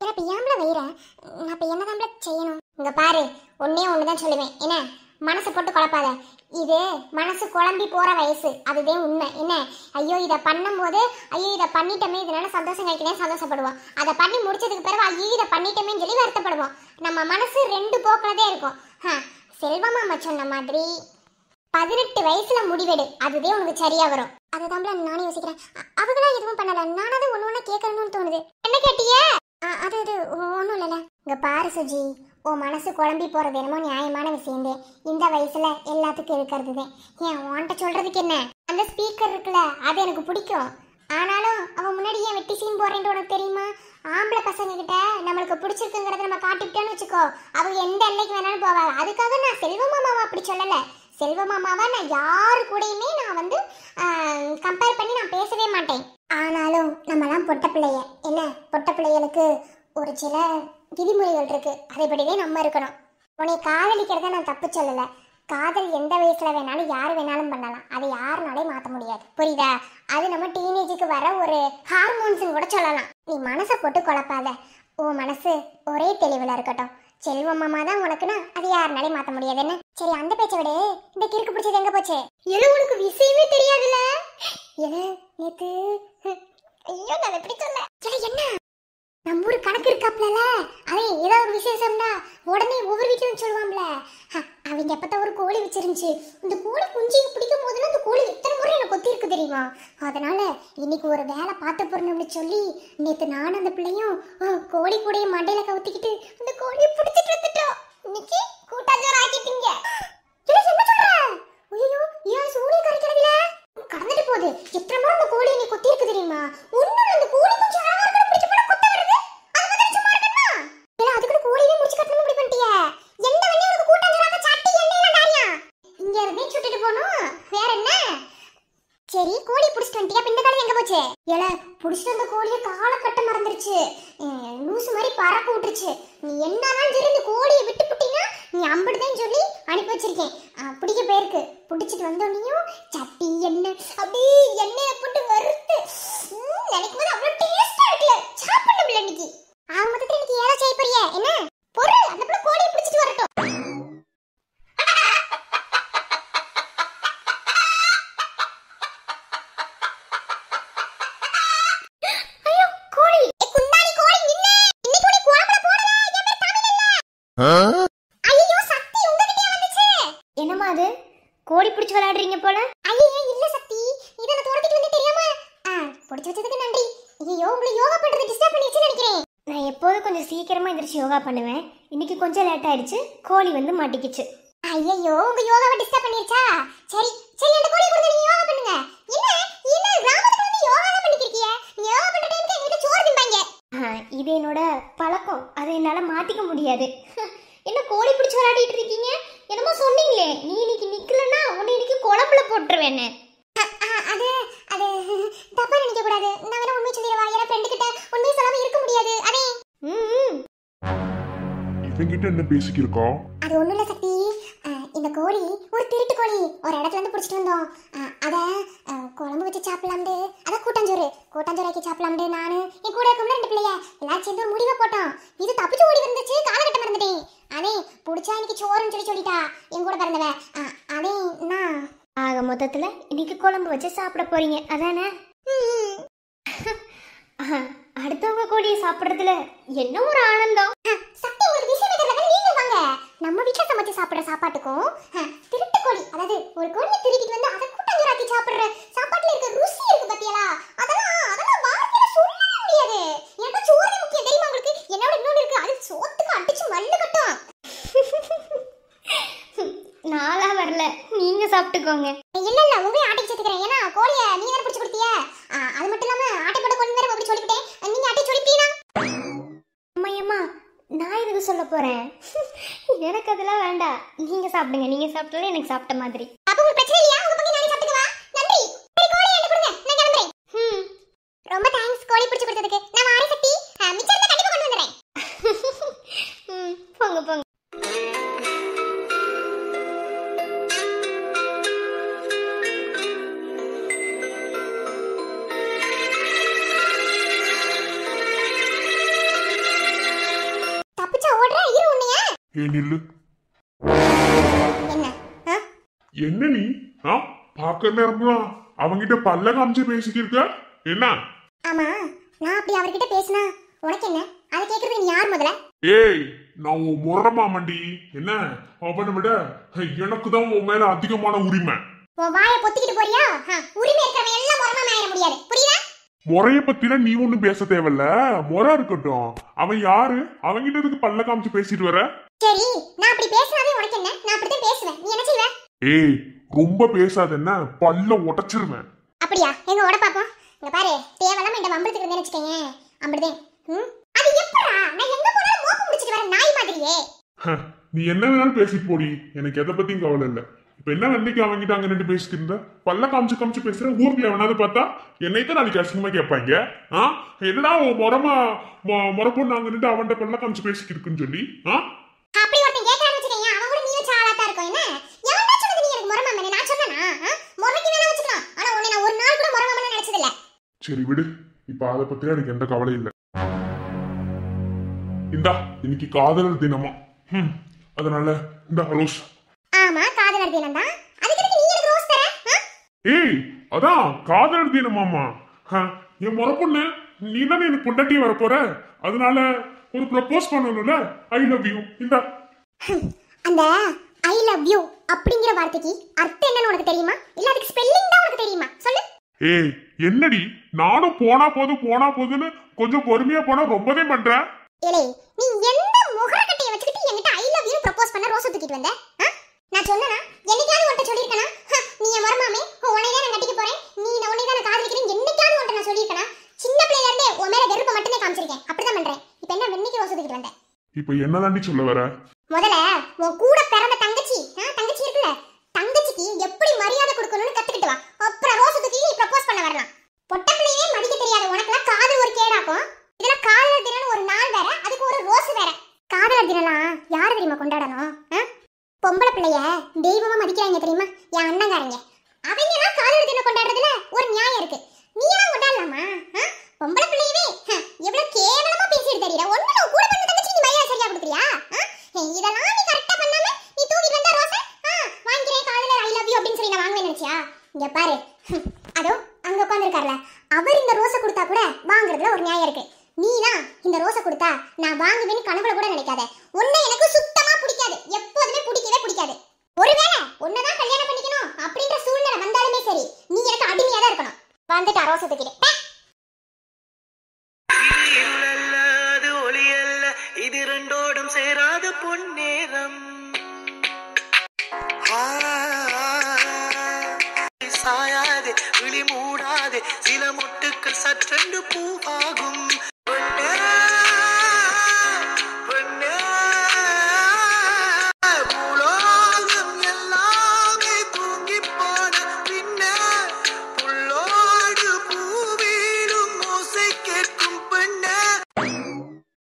இப்ப ஏம்பல வைர நான் இப்ப என்னதான் செய்யணும்? இங்க பாரு, ஒன்னே ஒண்ணுதான் சொல்லுவேன் என்ன, மனசு போட்டு குழப்பாத. இது மனசு குழம்பி போற வயசு, அதுதான் உண்மை என்ன. ஐயோ இதை பண்ணும்போது ஐயோ இதை பண்ணிட்டோமே, இதனால சந்தோஷம் கிடைக்கிறேன் சந்தோஷப்படுவோம். அதை பண்ணி முடிச்சதுக்கு பிறகு ஐயோ இதை பண்ணிட்டோமேன்னு சொல்லி வருத்தப்படுவோம். நம்ம மனசு ரெண்டு போக்குலதே இருக்கும். செல்வமாமா சொன்ன மாதிரி 18 வயசுல முடிவெடு, அதுவே உனக்கு சரியா வரும். அதுதான் நானும் யோசிக்கிறேன். அவங்களாம் எதுவும் பண்ணல, நானாவது ஒண்ணு ஒண்ணு கேட்கணும்னு தோணுது. என்ன கேட்டிய? அது ஒன்றும் இல்லைல்ல. இங்க பாரு சுஜி, உன் மனசு குழம்பி போறது என்னமோ நியாயமான விஷயந்தே. இந்த வயசுல எல்லாத்துக்கும் இருக்கிறது ஏன் உன்கிட்ட சொல்றதுக்கு என்ன? அந்த ஸ்பீக்கர் இருக்குல்ல, அது எனக்கு பிடிக்கும். ஆனாலும் அவன் முன்னாடி ஏன் வெட்டி சீன் போடுறேன்னு உனக்கு தெரியுமா? ஆம்பளை பசங்க கிட்ட நம்மளுக்கு பிடிச்சிருக்குங்கிறத நம்ம காட்டிவிட்டோன்னு வச்சுக்கோ, அவங்க எந்த எல்லைக்கு வேணாலும் போவாங்க. அதுக்காக நான் செல்வமாமாவை அப்படி சொல்லலை. செல்வமாமாவை நான் யாரு கூடயுமே நான் வந்து கம்பேர் பண்ணி நான் பேசவே மாட்டேன். ஆனாலும் நம்மலாம் பொட்ட பிள்ளைய என்ன, பொட்ட பிள்ளைகளுக்கு ஒரு சில விதிமுறைகள் இருக்கு, அதைப்படியே நம்ம இருக்கணும். உன்னை காதலிக்கிறத நான் தப்பு சொல்லலை. காதல் எந்த வயசுல வேணாலும் யார் வேணாலும் பண்ணலாம், அதை யாருனாலே மாற்ற முடியாது, புரியுதா? அது நம்ம டீனேஜுக்கு வர ஒரு ஹார்மோன்ஸ்னு கூட சொல்லலாம். நீ மனசை போட்டு குழப்பாத. உன் மனசு ஒரே தெளிவில் இருக்கட்டும். செல்வமாமா தான் உனக்குன்னா அது யாருனாலே மாற்ற முடியாது என்ன. சரி அந்த பேச்சை விட இந்த கிறுக்கு பிடிச்சது எங்க போச்சு? உனக்கு விஷயமே தெரியாதுல்ல. நேத்து ஐயோ நான் எப்படி சொல்ல என்ன, நம்ம ஊரு கணக்கு இருக்காப்ல, அதே ஏதாவது ஒரு விசேஷம்னா உடனே ஒவ்வொரு வீட்லயும் சொல்லுவாங்கல்ல. அவங்க எப்பதான் ஒரு கோழி வச்சிருந்துச்சு, இந்த கோழி குஞ்சு பிடிக்கும் போதுன்னா அந்த கோழி எத்தனை முறை எனக்கு கொத்தி இருக்கு தெரியுமா? அதனால இன்னைக்கு ஒரு வேலை பார்த்து போறணும்னு சொல்லி நேத்து நானும் அந்த பிள்ளையும் கோழி கூடைய மண்டையில கவுத்திக்கிட்டு அந்த கோழியை பிடிச்சிட்டு வந்துட்டோம். இன்னைக்கு கூட்டாஞ்சோறு ஆக்கிட்டீங்க. என்ன சொல்ற? ஐயோ ஏன் சூரிய கறிக்கிறதுல கடந்துட்டு போகுது. எத்தனை முறை அந்த கோழி நீ கொத்தி இருக்கு தெரியுமா? ஒன்னும் அந்த கோழி கொஞ்சம் அழகா இருக்கு, பிடிச்சு போட கொத்த வருது. அது மாதிரி சும்மா இருக்கா? இல்ல அதுக்கு கோழியே முடிச்சு கட்டணும் இப்படி பண்ணிட்டிய. எந்த வண்ணே உனக்கு கூட்டாஞ்சோறாத சட்டி எண்ணெயெல்லாம் டாரியா? இங்க இருந்தே சுட்டிட்டு போணும், வேற என்ன? சரி கோழி புடிச்சிட்டு வந்துட்டியா, பின்ன காலம் எங்க போச்சு? ஏல புடிச்சிட்டு வந்த கோழியை காலை கட்ட மறந்துருச்சு, லூசு மாதிரி பறக்க விட்டுருச்சு. நீ என்னன்னாலும் சரி இந்த கோழியை விட்டு புட்டினா நீ அம்பிடுதான் சொல்லி அனுப்பி வச்சிருக்கேன். பிடிக்க போயிருக்கு. பிடிச்சிட்டு வந்தோன்னையும் சட்டி எண்ணெய் அப்படியே எண்ணெயை போட்டு வறுத்து நினைக்கும் போது அவ்வளோ டேஸ்டா இருக்குல்ல, சாப்பிடணும் இல்லை இன்னைக்கு. ஆக மொத்தத்தில் இன்னைக்கு ஏதோ செய்ய போறிய என்ன? பொருள் அந்த பிள்ளை கோழியை பிடிச்சிட்டு வரட்டும். ஐயோ கோழி, குண்டானி கோழி நின்னு இன்னைக்கு நீ குழம்புல போடல, என் பேர் தமிழ். ஐயோ சக்தி உங்ககிட்டயே வந்துச்சு. என்னமா அது கோழி பிடிச்சு விளையாடுறீங்க போல? ஐயே இல்ல சக்தி, இத நான் தோரத்திட்டு வந்து தெரியாம பிடிச்சு வச்சதுக்கு நன்றி. ஐயோ உங்களை யோகா பண்றது டிஸ்டர்ப் பண்ணிடுச்சுன்னு நினைக்கிறேன். நான் எப்போதும் கொஞ்சம் சீக்கிரமா எந்திரிச்சு யோகா பண்ணுவேன், இன்னைக்கு கொஞ்சம் லேட் ஆயிடுச்சு, கோழி வந்து மாட்டிக்கிச்சு. ஐயோ உங்க யோகாவை டிஸ்டர்ப் பண்ணிருச்சா? சரி சரி அந்த கோழி கொடுங்க, நீங்க யோகா பண்ணுங்க. என்ன என்ன கிராமத்துல வந்து யோகா தான் பண்ணிக்கிறீங்க? நீ யோகா பண்ற டைம்க்கு எங்க வீட்ல சோறு திம்பாங்க. இது என்னோட பழக்கம், அதை என்னால மாத்திக்க முடியாது. என்ன கோழி பிடிச்சு விளையாடிட்டு இருக்கீங்க? என்னமோ சொன்னீங்களே, நீ இன்னைக்கு நிக்கலன்னா உன்னை இன்னைக்கு குழம்புல போட்டுருவேன்னு. அது அது தப்பா நினைக்க கூடாது. நான் வேணா உண்மை சொல்லிடுவா, என் ஃப்ரெண்டு கிட்ட உண்மை சொல்லாம இருக்க முடியாது. அதே இவங்கிட்ட என்ன பேசிக்கிருக்கா? அது ஒண்ணும் இல்ல சக்தி, இந்த கோழி ஒரு திருட்டு கோழி ஒரு இடத்துல இருந்து பிடிச்சிட்டு வந்தோம். அத குழம்பு வச்சு சாப்பிடலாம்னு, அத கூட்டாஞ்சோறு ஆக்கி சாப்பிடலாம்னு நானு என் கூட இருக்கோம்ல 2 பிள்ளைய எல்லாரும் சேர்ந்து ஒரு முடிவை போட்டோம். இது தப்பிச்சு ஓடி வந்துச்சு, காலகட்டம் மறந்துட்டேன். அதே புடிச்சா இன்னைக்கு சோறுன்னு சொல்லிட்டா என் கூட பிறந்தவ. அதே நான் ஆக மொத்தத்துல இன்னைக்கு குழம்பு வச்சு சாப்பிட போறீங்க அதானே? அடுத்தவங்க கோழியை சாப்பிடுறதுல என்ன ஒரு ஆனந்தம். சக்தி ஒரு விஷயம் தெரியல, நீங்க வாங்க நம்ம வீட்ல சமைச்சு சாப்பிடுற சாப்பாட்டுக்கும் திருட்டு கோழி, அதாவது ஒரு கோழியை திருடிட்டு வந்து அதை கூட்டாஞ்சோறாக்கி சாப்பிடுற சாப்பாட்டுல இருக்க ருசி இருக்கு பாத்தியலா, அதெல்லாம் வார்த்தையில சொல்லவே முடியாது. எனக்கு சோறு முக்கியம் தெரியுமா உங்களுக்கு? என்னோட இன்னொன்று இருக்கு, அது சோத்துக்கு அடிச்சு மல்லு கட்டும். நாளா வரல, நீங்க சாப்பிட்டுக்கோங்க. இல்ல உங்களையும் ஆட்டைக்கு சேர்த்துக்கிறேன், ஏன்னா கோழியை நீங்க தானே பிடிச்சு கொடுத்தீங்க. அது மட்டும் இல்லாம ஆட்டை போட கொஞ்ச நேரம் அப்படி சொல்லிவிட்டேன், நீங்க ஆட்டை சொல்லிட்டீங்களா? அம்மா நான் எதுக்கு சொல்ல போறேன்? எனக்கு அதெல்லாம் வேண்டாம், நீங்க சாப்பிடுங்க. நீங்க சாப்பிட்டாலே எனக்கு சாப்பிட்ட மாதிரி. அப்ப உங்களுக்கு பிரச்சனை இல்லையா? உங்க பங்கு நானே சாப்பிட்டுக்கவா? நன்றி. சரி கோழி என்ன கொடுங்க, நான் கிளம்புறேன். ரொம்ப தேங்க்ஸ் கோழி. போங்க போங்க. தப்பிச்சா ஓடுற இரு உன்னைய. நில்லு. என்ன என்ன நீ பாக்க நேரம்லாம் அவங்கிட்ட பல்ல காமிச்சு பேசிட்டு இருக்க என்ன? ஆமா, நான் அப்படி அவர்கிட்ட பேசினா உனக்கு என்ன? அதை கேக்குறது நீ யார் முதல்ல? ஏய், நான் உன் முறமாமண்டி. என்ன அவனை விட எனக்கு தான் உன் மேல அதிகமான உரிமை. உன் வாயை பொத்திக்கிட்டு போறியா? உரிமை இருக்கிறவன் எல்லாம் முறமா மேய முடியாது, புரியுதா? முறைய பத்தில நீ ஒண்ணும் பேச தேவையில்ல. முறை இருக்கட்டும். அவன் யாரு? அவங்கிட்ட எதுக்கு பல்ல காமிச்சு பேசிட்டு வர? சரி, நான் அப்படி பேசினாவே உனக்கு என்ன? நான் அப்படிதான் பேசுவேன். நீ என்ன செய்வ? ஏய், ரொம்ப பேசாத, என்ன பல்ல உடைச்சிருவேன். அப்படியா? எங்க ஓட பாப்போம். இங்க பாரு, தேவலாம் இந்த வம்பளத்துக்கு நினைச்சுக்கங்க. அப்படிதான். அது எப்படா? நான் எங்க போனாலும் மோப்பம் முடிச்சிட்டு வர நாய் மாதிரியே. நீ என்ன வேணாலும் பேசிட்டு போடி, எனக்கு எதை பத்தியும் கவலை இல்ல. இப்ப என்ன அன்னைக்கு அவங்கிட்ட அங்க நின்று பேசிட்டு இருந்த? பல்ல காமிச்சு காமிச்சு பேசுற. ஊர்ல எவனாவது பார்த்தா என்னைத்தான் நாளைக்கு அசிங்கமா கேட்பாங்க. என்னடா முறப்பொண்ணு அங்க நின்று அவன்கிட்ட பல்ல காமிச்சு பேசிட்டு இருக்குன்னு சொல்லி. அப்படி ஒருத்தன் கேட்கறான்னு வச்சுக்கங்க, அவன் கூட நீ வச்சு ஆளாத்தா இருக்கும். என்ன எவன்டா சொன்னது? நீ எனக்கு முறமாமனே நான் சொன்னனா? முறைக்கு வேணா வச்சுக்கலாம். ஆனா உன்னை நான் ஒரு நாள் கூட முறமாமனே நினைச்சது இல்ல. சரி விடு, இப்ப அதை பத்தி எனக்கு எந்த கவலை இல்ல. இந்தா, இன்னைக்கு காதலர் தினமா, அதனால இந்த ரோஸ். ஆமா, காதலர் தினம் தான். அதுக்கு நீ எனக்கு ரோஸ் தர? ஏய், அதான் காதலர் தினமாமா. என் முறப்பொண்ணு நீ தானே எனக்கு பொண்டாட்டி வர போற, அதனால ஒரு ப்ரப்போஸ் பண்ணணும்ல. I love you. இந்த அந்த ஐ லவ் யூ அப்படிங்கிற வார்த்தைக்கு அர்த்தம் என்னன்னு உனக்கு தெரியுமா? இல்ல அதுக்கு ஸ்பெல்லிங் தான் உனக்கு தெரியுமா? சொல்லு. ஏய், என்னடி நானும் போனா போதுன்னு கொஞ்சம் பொறுமையா போனா ரொம்பவே பண்ற. ஏலே, நீ எந்த முகரக்கட்டைய வச்சுக்கிட்டு என்கிட்ட ஐ லவ் யூ ப்ரப்போஸ் பண்ண ரோஸ் தூக்கிட்டு வந்த? நான் சொன்னனா? என்னைக்காவது உன்கிட்ட சொல்லிருக்கனா? நீ என் மரமாமே, உன்னை தான் நான் கட்டிக்க போறேன், நீ உன்னை தான் நான் காதலிக்கிறேன், என்னைக்காவது உன்கிட்ட நான் சொல்லிருக்கனா? சின்ன பிள்ளையில இருந்தே உன் மேல வெறுப்ப மட்டுமே காமிச்சிருக்கேன். அப்படிதான் பண்றேன். இப்போ என்ன வெண்ணிக்கு ரோஸ் தூக்கிட்டு வந்த? இப்போ என்னதாண்டி சொல்ல வர? முதல்ல உன் கூட பிறந்த தங்கச்சி இருக்குல்ல, தங்கச்சிக்கு எப்படி மரியாதை கொடுக்கணும்னு கத்துக்கிட்டு வா. அப்புறம் ரோஸ் தூக்கி நீ ப்ரப்போஸ் பண்ண வரலாம். பொட்ட பிள்ளையே மதிக்க தெரியாத உனக்குலாம் காதல் ஒரு கேடாக்கும். இதுல காதலர் தினம் ஒரு நாள் வேற, அதுக்கு ஒரு ரோஸ் வேற. காதலர் தினம்லாம் யாரு தெரியுமா கொண்டாடணும்? பொம்பளை பிள்ளைய தெய்வமா மதிக்கிறாங்க தெரியுமா? என் அண்ணங்காரங்க. அவங்க எல்லாம் காதலர் தினம் கொண்டாடுறதுல ஒரு நியாயம் இருக்கு. நீ எல்லாம் கொண்டாடலாமா? பொம்பளை பிள்ளையவே எவ்வளவு கேவலமா பேசிட்டு தெரியற. ஒண்ணு கூட பண்ண தங்கச்சி நீ மரியாதை சரியா கொடுக்குறியா? இதெல்லாம் நீ கரெக்டா பண்ணாம நீ தூக்கிட்டு வந்த ரோஸ் வாங்கிக்கிறேன் காதலர் ஐ லவ் யூ அப்படின்னு சொல்லி நான் வாங்குவேன் நினைச்சியா? இங்க பாரு, அதோ அங்க உட்கார்ந்திருக்கார்ல, அவர் இந்த ரோஸை கொடுத்தா கூட வாங்குறதுல ஒரு நியாயம் இருக்கு. நீதான் இந்த ரோஸை கொடுத்தா நான் வாங்குவேன்னு கனவுல கூட நினைக்காத. உன்னை எனக்கு சுத்தமா பிடிக்காது, எப்போதுமே பிடிக்கவே பிடிக்காது. ஒருவேளை உன்னதான் கல்யாணம் பண்ணிக்கணும் அப்படின்ற சூழ்நிலை வந்தாலுமே சரி, நீ எனக்கு அடிமையா தான் இருக்கணும். வந்துட்டா ரோஸை தூக்கிட்டு. அது ஒளி அல்ல, இது ரெண்டோடும் சேராத பொன்னேரம். சாயாதே, விழி மூடாதே, சில மொட்டுக்கள் சற்றென்று பூவாகும். பூலோகம் எல்லாமே தூங்கி போன பின்ன புல்லோடு பூவிலும் ஓசை கேட்கும் பெண்ண.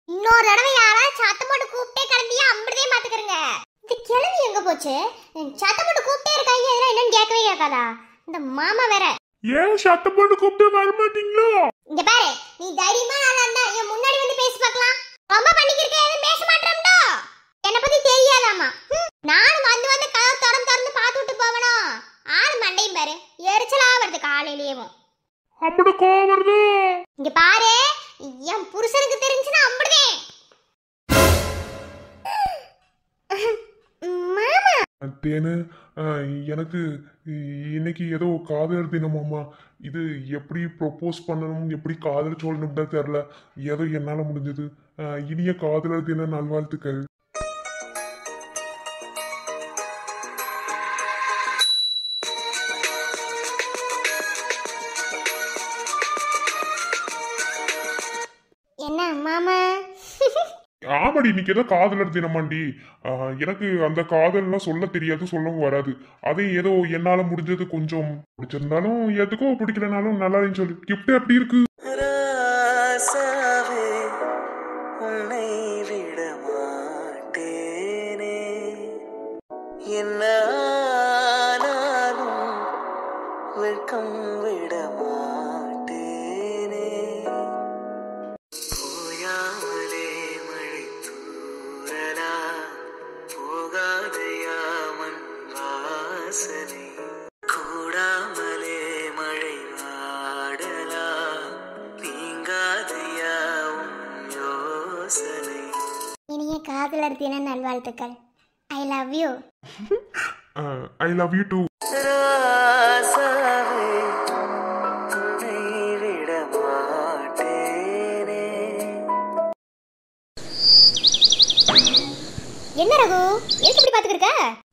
இன்னொரு தடவை யாராவது சத்தம் போட்டு கூப்பிட்டே கிளம்பியா அப்படியே பாத்துக்கிறங்க. இது கிளம்பி எங்க போச்சு? சத்தம் போட்டு கூப்பிட்டே இருக்காங்க, இதெல்லாம் என்னன்னு கேட்கவே கேட்காதா? இந்த மாமா வேற. ஏன் சத்தம் போட்டு கூப்பிட்டு வர மாட்டீங்களோ? இங்க பாரு, நீ தைரியமா நல்லா இருந்தா என் முன்னாடி வந்து பேசி பார்க்கலாம். ரொம்ப பண்ணிக்கிருக்க, எதுவும் பேச மாட்டேன்டோ. என்ன பத்தி தெரியாதாமா? நானும் வந்து கதவு திறந்து பார்த்து விட்டு போவணும். ஆள் மண்டையும் பாரு, எரிச்சலா வருது காலையிலேயும். அப்படி கோவம் வருது. இங்க பாரு, என் புருஷனுக்கு தெரிஞ்சுன்னா அப்படிதே. மாமா தேனு, எனக்கு இன்னைக்கு ஏதோ காதலர் தினமாமா. இது எப்படி ப்ரொப்போஸ் பண்ணணும், எப்படி காதல் சொல்லணும் தான் தெரியல. ஏதோ என்னால முடிஞ்சது. இனிய காதலர் தின நல்வாழ்த்துக்கள். என்ன மாமா? ஆமாடி, இன்னைக்கு ஏதோ காதலர் தினமாண்டி. எனக்கு அந்த காதல்லாம் சொல்ல தெரியாது, சொல்லவும் வராது. அதே ஏதோ என்னால முடிஞ்சது. கொஞ்சம் பிடிச்சிருந்தாலும் எதுக்கோ, பிடிக்கலனாலும் நல்லா சொல்லு. கிஃப்ட் எப்படி இருக்கு? ராசாவே, உன்னை விட மாட்டேன். என்ன ஆனாலும் வெட்கம் விட மாட்டேனே. போயாமலே மழை தூறலா போகாதையா மண் வாசனை கூடாமலே மழை வாடலா நீங்காதையா உன் யோசனை. இனிய காதலர் தின நல்வாழ்த்துக்கள். I love you. I love you too. ராசாவே உன்னை விட மாட்டேனே. என்ன ரகு, எதுக்கு இப்படி பாத்துக்கிட்டு இருக்க?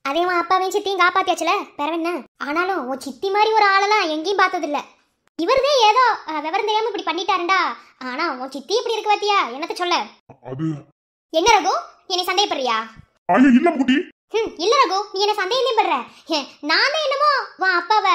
அதே உன் அப்பாவையும் சித்தியும் காப்பாத்தியாச்சுல, பெறவென்ன? ஆனாலும் உன் சித்தி மாதிரி ஒரு ஆளெல்லாம் எங்கேயும் பார்த்தது இல்ல. இவருதே ஏதோ விவரம் தெரியாம இப்படி பண்ணிட்டாருண்டா. ஆனா உன் சித்தி இப்படி இருக்கு பாத்தியா? என்னத்த சொல்ல? அது என்ன ரகு, என்னை சந்தேகப்படுறியா? ஐயோ இல்ல முட்டி. இல்ல ரகு, நீ என்ன சந்தேகம் பண்ற? நான் தான் என்னமோ உன் அப்பாவை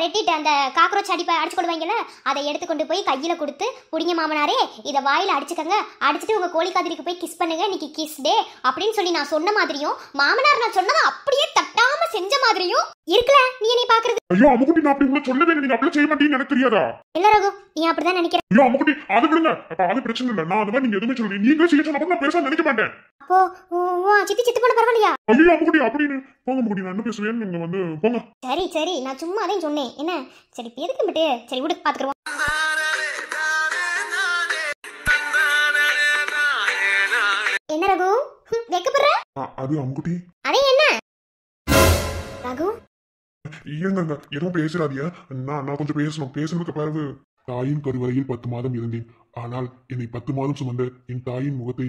ரெட்டிட்டு அந்த காக்ரோச் அடிச்சு கொடுவாங்கல்ல, அதை எடுத்துக்கொண்டு போய் கையில கொடுத்து புடிங்க மாமனாரே இதை வாயில அடிச்சுக்கங்க, அடிச்சுட்டு உங்க கோழி காதிரிக்கு போய் கிஸ் பண்ணுங்க, இன்னைக்கு கிஸ் டே அப்படின்னு சொல்லி நான் சொன்ன மாதிரியும், மாமனார் நான் சொன்னதை அப்படியே தட்டாம செஞ்ச மாதிரியும் இருக்குல்ல நீ என்னை பாக்குறது. ஐயோ அம்முக்குட்டி, நான் அப்படி உங்களை சொல்லவே இல்லை. நீங்க அப்படி செய்ய மாட்டீங்கன்னு எனக்கு தெரியாதா? இல்ல ரகு, நீ அப்படிதான் நினைக்கிற. ஐயோ அம்முக்குட்டி, அது விடுங்க. அப்ப அது பிரச்சனை இல்லை. நான் அந்த மாதிரி நீங்க எதுவுமே சொல்றீங்க. நீங்க செய்ய சொன்னா நான் பேச நினைக்க மாட்டேன். அப்போ சித்தி சித்து பண்ண பரவாயில்லையா? ஐயோ அம்முக்குட்டி, அப்படின்னு போங்க முக்குட்டி, நான் என்ன பேசுவேன், நீங்க வந்து போங்க. சரி சரி, நான் சும்மா அதையும் சொன்னேன். என்ன சரி எதுக்கு விட்டு, சரி விடு பாத்துக்கிறோம். என்ன ரகு வெக்கப்படுற? அது அம்முக்குட்டி. அதே என்ன ரகு? ஏங்க எதுவும் பேசுறாதியா? நான் கொஞ்சம் பேசணுக்கு பிறகு தாயின் கருவறையில் 10 மாதம் இருந்தேன். ஆனால் என்னை 10 மாதம் சுமந்த என் தாயின் முகத்தை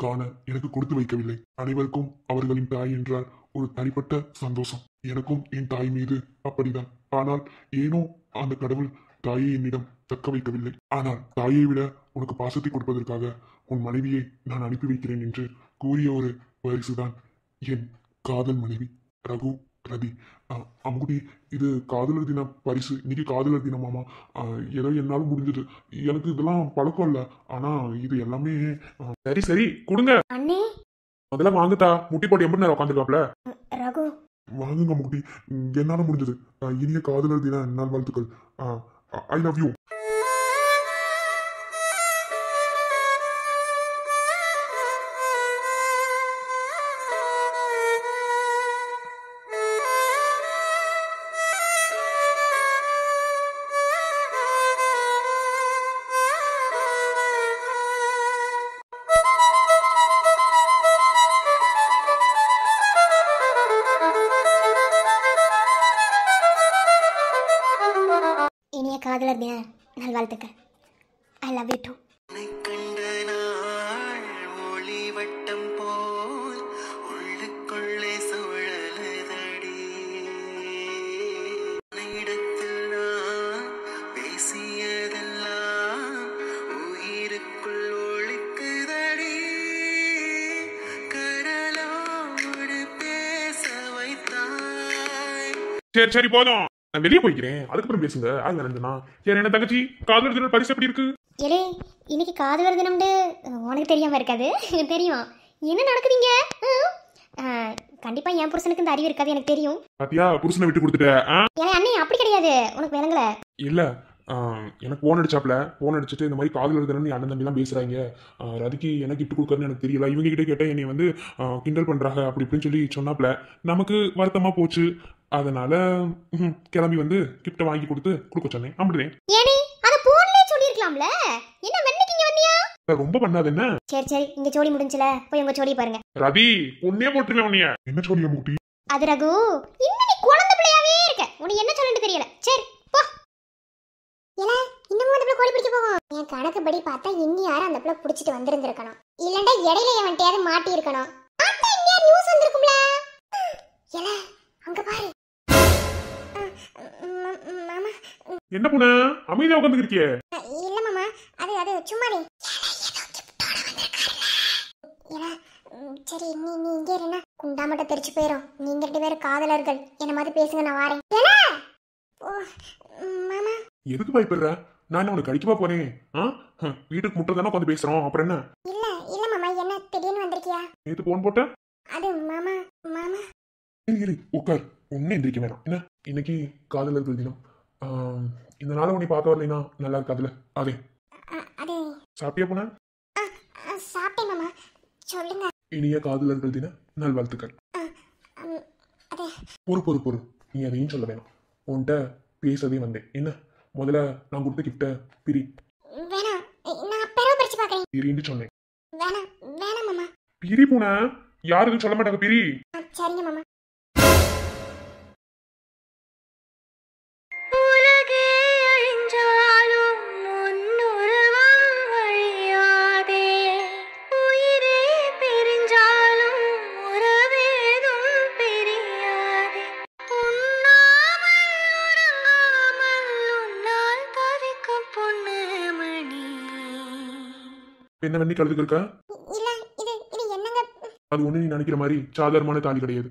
காண எனக்கு கொடுத்து வைக்கவில்லை. அனைவருக்கும் அவர்களின் தாய் என்றால் ஒரு தனிப்பட்ட சந்தோஷம். எனக்கும் என் தாய் மீது அப்படிதான். ஆனால் ஏனோ அந்த கடவுள் தாயை என்னிடம் தக்க வைக்கவில்லை. ஆனால் தாயை விட உனக்கு பாசத்தை கொடுப்பதற்காக உன் மனைவியை நான் அனுப்பி வைக்கிறேன் என்று கூறிய ஒரு பரிசுதான் என் காதல் மனைவி ரகு ரதி. அம்முடி, இது காதலர் தின பரிசு. இன்னைக்கு காதலர் தினமாமா. ஏதோ என்னாலும் முடிஞ்சது. எனக்கு இதெல்லாம் பழக்கம் இல்லை. ஆனா இது எல்லாமே சரி சரி கொடுங்க. அண்ணே முதல்ல வாங்குதா. முட்டி போட்டு எப்படி நேரம் உட்காந்துருக்காப்ல. ரகு வாங்குங்க முட்டி, என்னால முடிஞ்சது. இனிய காதலர் தின நாள் வாழ்த்துக்கள். I love you. இனிய காதலர் தின நல்வாழ்த்துக்கள். I love you too. உன்னை கண்ட நாள் ஒளி வட்டம் போல் உள்ளுக்குள்ளே சுழலுதடி. இடத்தில் நான் பேசியதெல்லாம் உயிருக்குள் ஒழிக்குதடி. கடலோடு பேச வைத்தாய். சரி சரி போதும், நான் வெளியே போய்க்கிறேன். அதுக்கப்புறம் பேசுங்க. அது நினைஞ்சனா சரி. என்ன தங்கச்சி, காதலர் தின பரிசு எப்படி இருக்கு? ஏலே இன்னைக்கு காதலர் தினம்னு உனக்கு தெரியாம இருக்காது, தெரியும். என்ன நடக்குதுங்க? கண்டிப்பா என் புருஷனுக்கு இந்த அறிவு இருக்காது, எனக்கு தெரியும். பாத்தியா, புருஷனை விட்டு கொடுத்துட்ட. ஏன் அண்ணே அப்படி கிடையாது, உனக்கு விளங்கல. இல்ல, எனக்கு போன் அடிச்சாப்ல. போன் அடிச்சுட்டு இந்த மாதிரி காதலர் தினம் நீ அண்ணன் தம்பிலாம் பேசுறாங்க, ரதிக்கு எனக்கு கிஃப்ட் கொடுக்கறதுன்னு எனக்கு தெரியல, இவங்க கிட்ட கேட்டா என்னை வந்து கிண்டல் பண்றாங்க அப்படி இப்படின்னு சொல்லி சொன்னாப்ல. நமக்கு வருத்தமா போச்சு. அதனால கிளம்பி வந்து கிஃப்ட்டை வாங்கி கொடுக்க சொன்னேன். அப்படிதான். ஏனே அத போன்லயே சொல்லிருக்கலாம்ல, என்ன வெண்ணிக்கிங்க வந்தியா? ரொம்ப பண்ணாது என்ன? சரி சரி, இங்க ஜோடி முடிஞ்சல, போய் உங்க ஜோடி பாருங்க. ரதி பொண்ணே போட்டுருவேன் உன்னைய. என்ன சொல்லிய மூட்டி? அது ரகு, இன்னும் நீ குழந்தை பிள்ளையாவே இருக்க, உனக்கு என்ன சொல்லணும்னு தெரியல. சரி போ. ஏல இன்னமும் அந்த பிள்ளை கோழி பிடிக்க போவோம். என் கணக்குப்படி பார்த்தா இன்னி யாரும் அந்த பிள்ளை பிடிச்சிட்டு வந்திருந்திருக்கணும், இல்லண்டா இடையில எவன்ட்டையாவது மாட்டி இருக்கணும். அத்தை இங்க நியூஸ் வந்திருக்கும்ல. ஏல அங்க பாரு. மாமா என்ன பொண்ணு அமைதியா உட்கார்ந்து இருக்கியே? இல்ல மாமா, அது சும்மாவே. சரி நீ இங்கே இருனா, குண்டா மட்டும் தெரிச்சு போயிடும். நீங்க 2 பேரும் காதலர்கள், என்ன மாதிரி பேசுங்க, நான் வாரேன். மாமா எதுக்கு பயப்படுற? நான் என்ன உனக்கு கடிக்கவா போறேன்? வீட்டுக்கு முட்டை தானே உட்காந்து பேசுறோம், அப்புறம் என்ன? இல்ல மாமா, என்ன திடீர்னு வந்திருக்கியா? நேத்து போன் போட்ட. அது மாமா இரு உட்கார், ஒன்னும் எந்திரிக்க வேணாம் என்ன. இன்னைக்கு காதலர்கள் தினம். இந்த நாளை உன்னை பார்க்க வரலைன்னா நல்லா இருக்காதுல்ல. அதே அது சாப்பிட்டியா போன? சாப்பிட்டேன் மாமா. சொல்லுங்க. இனிய காதலர்கள் தின நல்வாழ்த்துக்கள். அது பொறு நீ அதையும் சொல்ல வேணாம். உன்கிட்ட பேசவே வந்தேன் என்ன. முதல்ல நான் கொடுத்த கிஃப்ட பிரி. வேணாம், நான் பெறவு பறிச்சு பார்க்கறேன். பிரின்னு சொன்னேன். வேணாம் வேணாம் மாமா. பிரி பூனை, யாருக்கும் சொல்ல மாட்டாங்க, பிரி. சரிங்க மாமா. உலகே அழிஞ்சாலும் உன்னுருவம் அழியாதே. உயிரே பிரிஞ்சாலும் உறவேதும் பிரியாதே. உண்ணாமல் உறங்காமல் உன்னால் தவிக்கும் பொண்ணு மணி. என்ன வெண்ணி கழுதுக்கு இருக்கா? இல்ல, இது இது என்னங்க? அது ஒண்ணு நீ நினைக்கிற மாதிரி சாதாரணமான தாலி கிடையாது.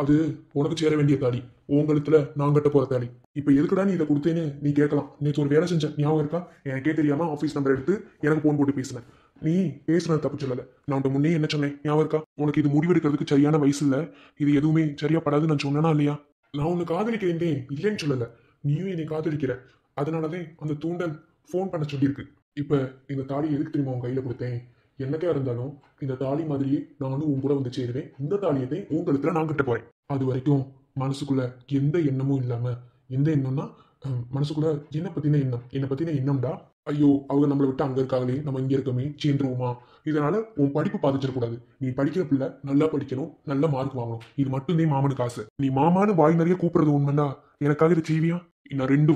அது உனக்கு சேர வேண்டிய தாலி, உங்களுத்துல நான் கட்ட போற தாலி. இப்ப எதுக்குடா நீ இதை கொடுத்தேன்னு நீ கேட்கலாம். நேற்று ஒரு வேலை செஞ்சேன், ஞாபகம் இருக்கா? எனக்கே தெரியாம ஆபீஸ் நம்பர் எடுத்து எனக்கு போன் போட்டு பேசினேன். நீ பேசுனது தப்பு சொல்லல. நான் உன்ட்ட முன்னே என்ன சொன்னேன் ஞாபகம் இருக்கா? உனக்கு இது முடிவெடுக்கிறதுக்கு சரியான வயசு இல்ல, இது எதுவுமே சரியா படாது நான் சொன்னேனா இல்லையா? நான் உன்னை காதலிக்கிறேன், இல்லைன்னு சொல்லல. நீயும் என்னை காதலிக்கிற. அதனாலதான் அந்த தூண்டல் போன் பண்ண சொல்லியிருக்கு. இப்ப இந்த தாலி எதுக்கு தெரியுமா உன் கையில கொடுத்தேன்? என்னக்கா இருந்தாலும் இந்த தாலி மாதிரியே நானும் உன் கூட வந்து சேருவேன். இந்த தாலியத்தை உன் கழுத்துல நான் கட்ட போறேன். அது வரைக்கும் மனசுக்குள்ள எந்த எண்ணமும் இல்லாம, எந்த எண்ணம்னா மனசுக்குள்ள என்ன பத்தின எண்ணம்டா. ஐயோ அவங்க நம்மளை விட்டு அங்க இருக்காங்களே, நம்ம இங்க இருக்கமே, சேர்ந்துருவோமா? இதனால உன் படிப்பு பாதிச்சிடக்கூடாது. நீ படிக்கிற பிள்ளை நல்லா படிக்கணும், நல்ல மார்க் வாங்கணும். இது மட்டும்தான் மாமனுக்கு ஆசை. நீ மாமான்னு வாய் நிறைய கூப்பிடுறது உண்மைண்டா, எனக்காக இதை செய்வியா? இன்னும் 2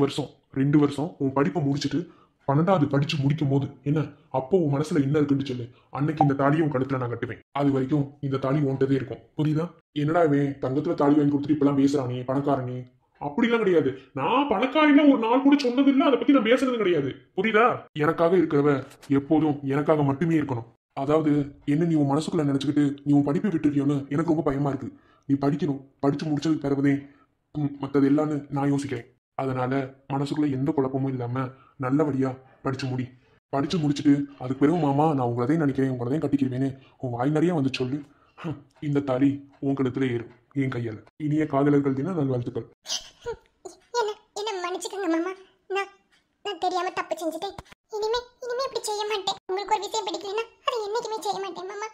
வருஷம் உன் படிப்பை முடிச்சுட்டு 12வது படிச்சு முடிக்கும் போது என்ன அப்போ உன் மனசுல என்ன இருக்குன்னு சொல்லு. அன்னைக்கு இந்த தாலியை உன் கழுத்துல நான் கட்டுவேன். அது வரைக்கும் இந்த தாலி உன்கிட்டதே இருக்கும். புரியுதா? என்னடா இவன் தங்கத்துல தாலி வாங்கி கொடுத்துட்டு இப்பெல்லாம் பேசுறானே, பணக்காரனே. அப்படிலாம் கிடையாது. நான் பணக்காரில ஒரு நாள் கூட சொன்னது இல்லை, அதை பத்தி நான் பேசுறது கிடையாது. புரியுதா? எனக்காக இருக்கிறவ எப்போதும் எனக்காக மட்டுமே இருக்கணும். அதாவது என்ன நீ உன் மனசுக்குள்ள நினைச்சுக்கிட்டு நீ உன் படிப்பை விட்டுருக்கியோன்னு எனக்கு ரொம்ப பயமா இருக்கு. நீ படிக்கணும், படிச்சு முடிச்சதுக்கு பிறகுதே மற்றது எல்லான்னு நான் யோசிக்கிறேன். அதனால மனசுக்குள்ள எந்த குழப்பமும் இல்லாம நல்லபடியா படிச்சு முடிச்சுட்டு அதுக்கு பிறகு மாமா நான் உங்களதையும் நினைக்கிறேன், உங்களதையும் கட்டிக்கிறேன்னு உன் வாய் நிறைய வந்து சொல்லு. இந்த தாலி உன் கழுத்துல ஏறும் என் கையால. இனிய காதலர்கள் தின நல்வாழ்த்துக்கள். என்ன மன்னிச்சுக்கோங்க மாமா. நான் தெரியாம தப்பு செஞ்சுட்டேன். இனிமே இப்படி செய்ய மாட்டேன். உங்களுக்கு ஒரு விஷயம் பிடிக்கலன்னா அதை என்னைக்குமே செய்ய மாட்டேன் மாமா.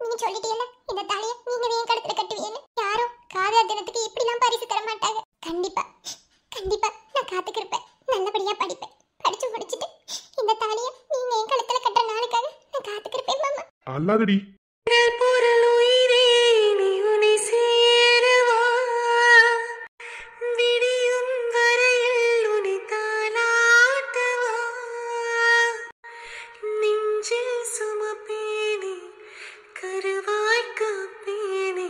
நீங்க சொல்லிட்டீங்கல்ல இந்த தாலியை நீங்க என் கழுத்துல கட்டுவீங்கன்னு. யாரும் காதல் தினத்துக்கு இப்படிலாம் பரிசு தர மாட்டாங்க. கண்டிப்பா நான் காத்துக்கிருப்பேன். நல்லபடியா படிப்பேன். படிச்சு முடிச்சுட்டு இந்த தாலியை நீங்க என் கழுத்துல கட்டுற நாளுக்காக நான் காத்துக்கிருப்பேன் மாமா. அல்லாதடி பொருள் உயிரே நீ உன்னை சேரவா. விடியும் வரையில் உன்னை தாலாட்டவா. நெஞ்சில் சுமப்பேனே கருவாய் காப்பேனே.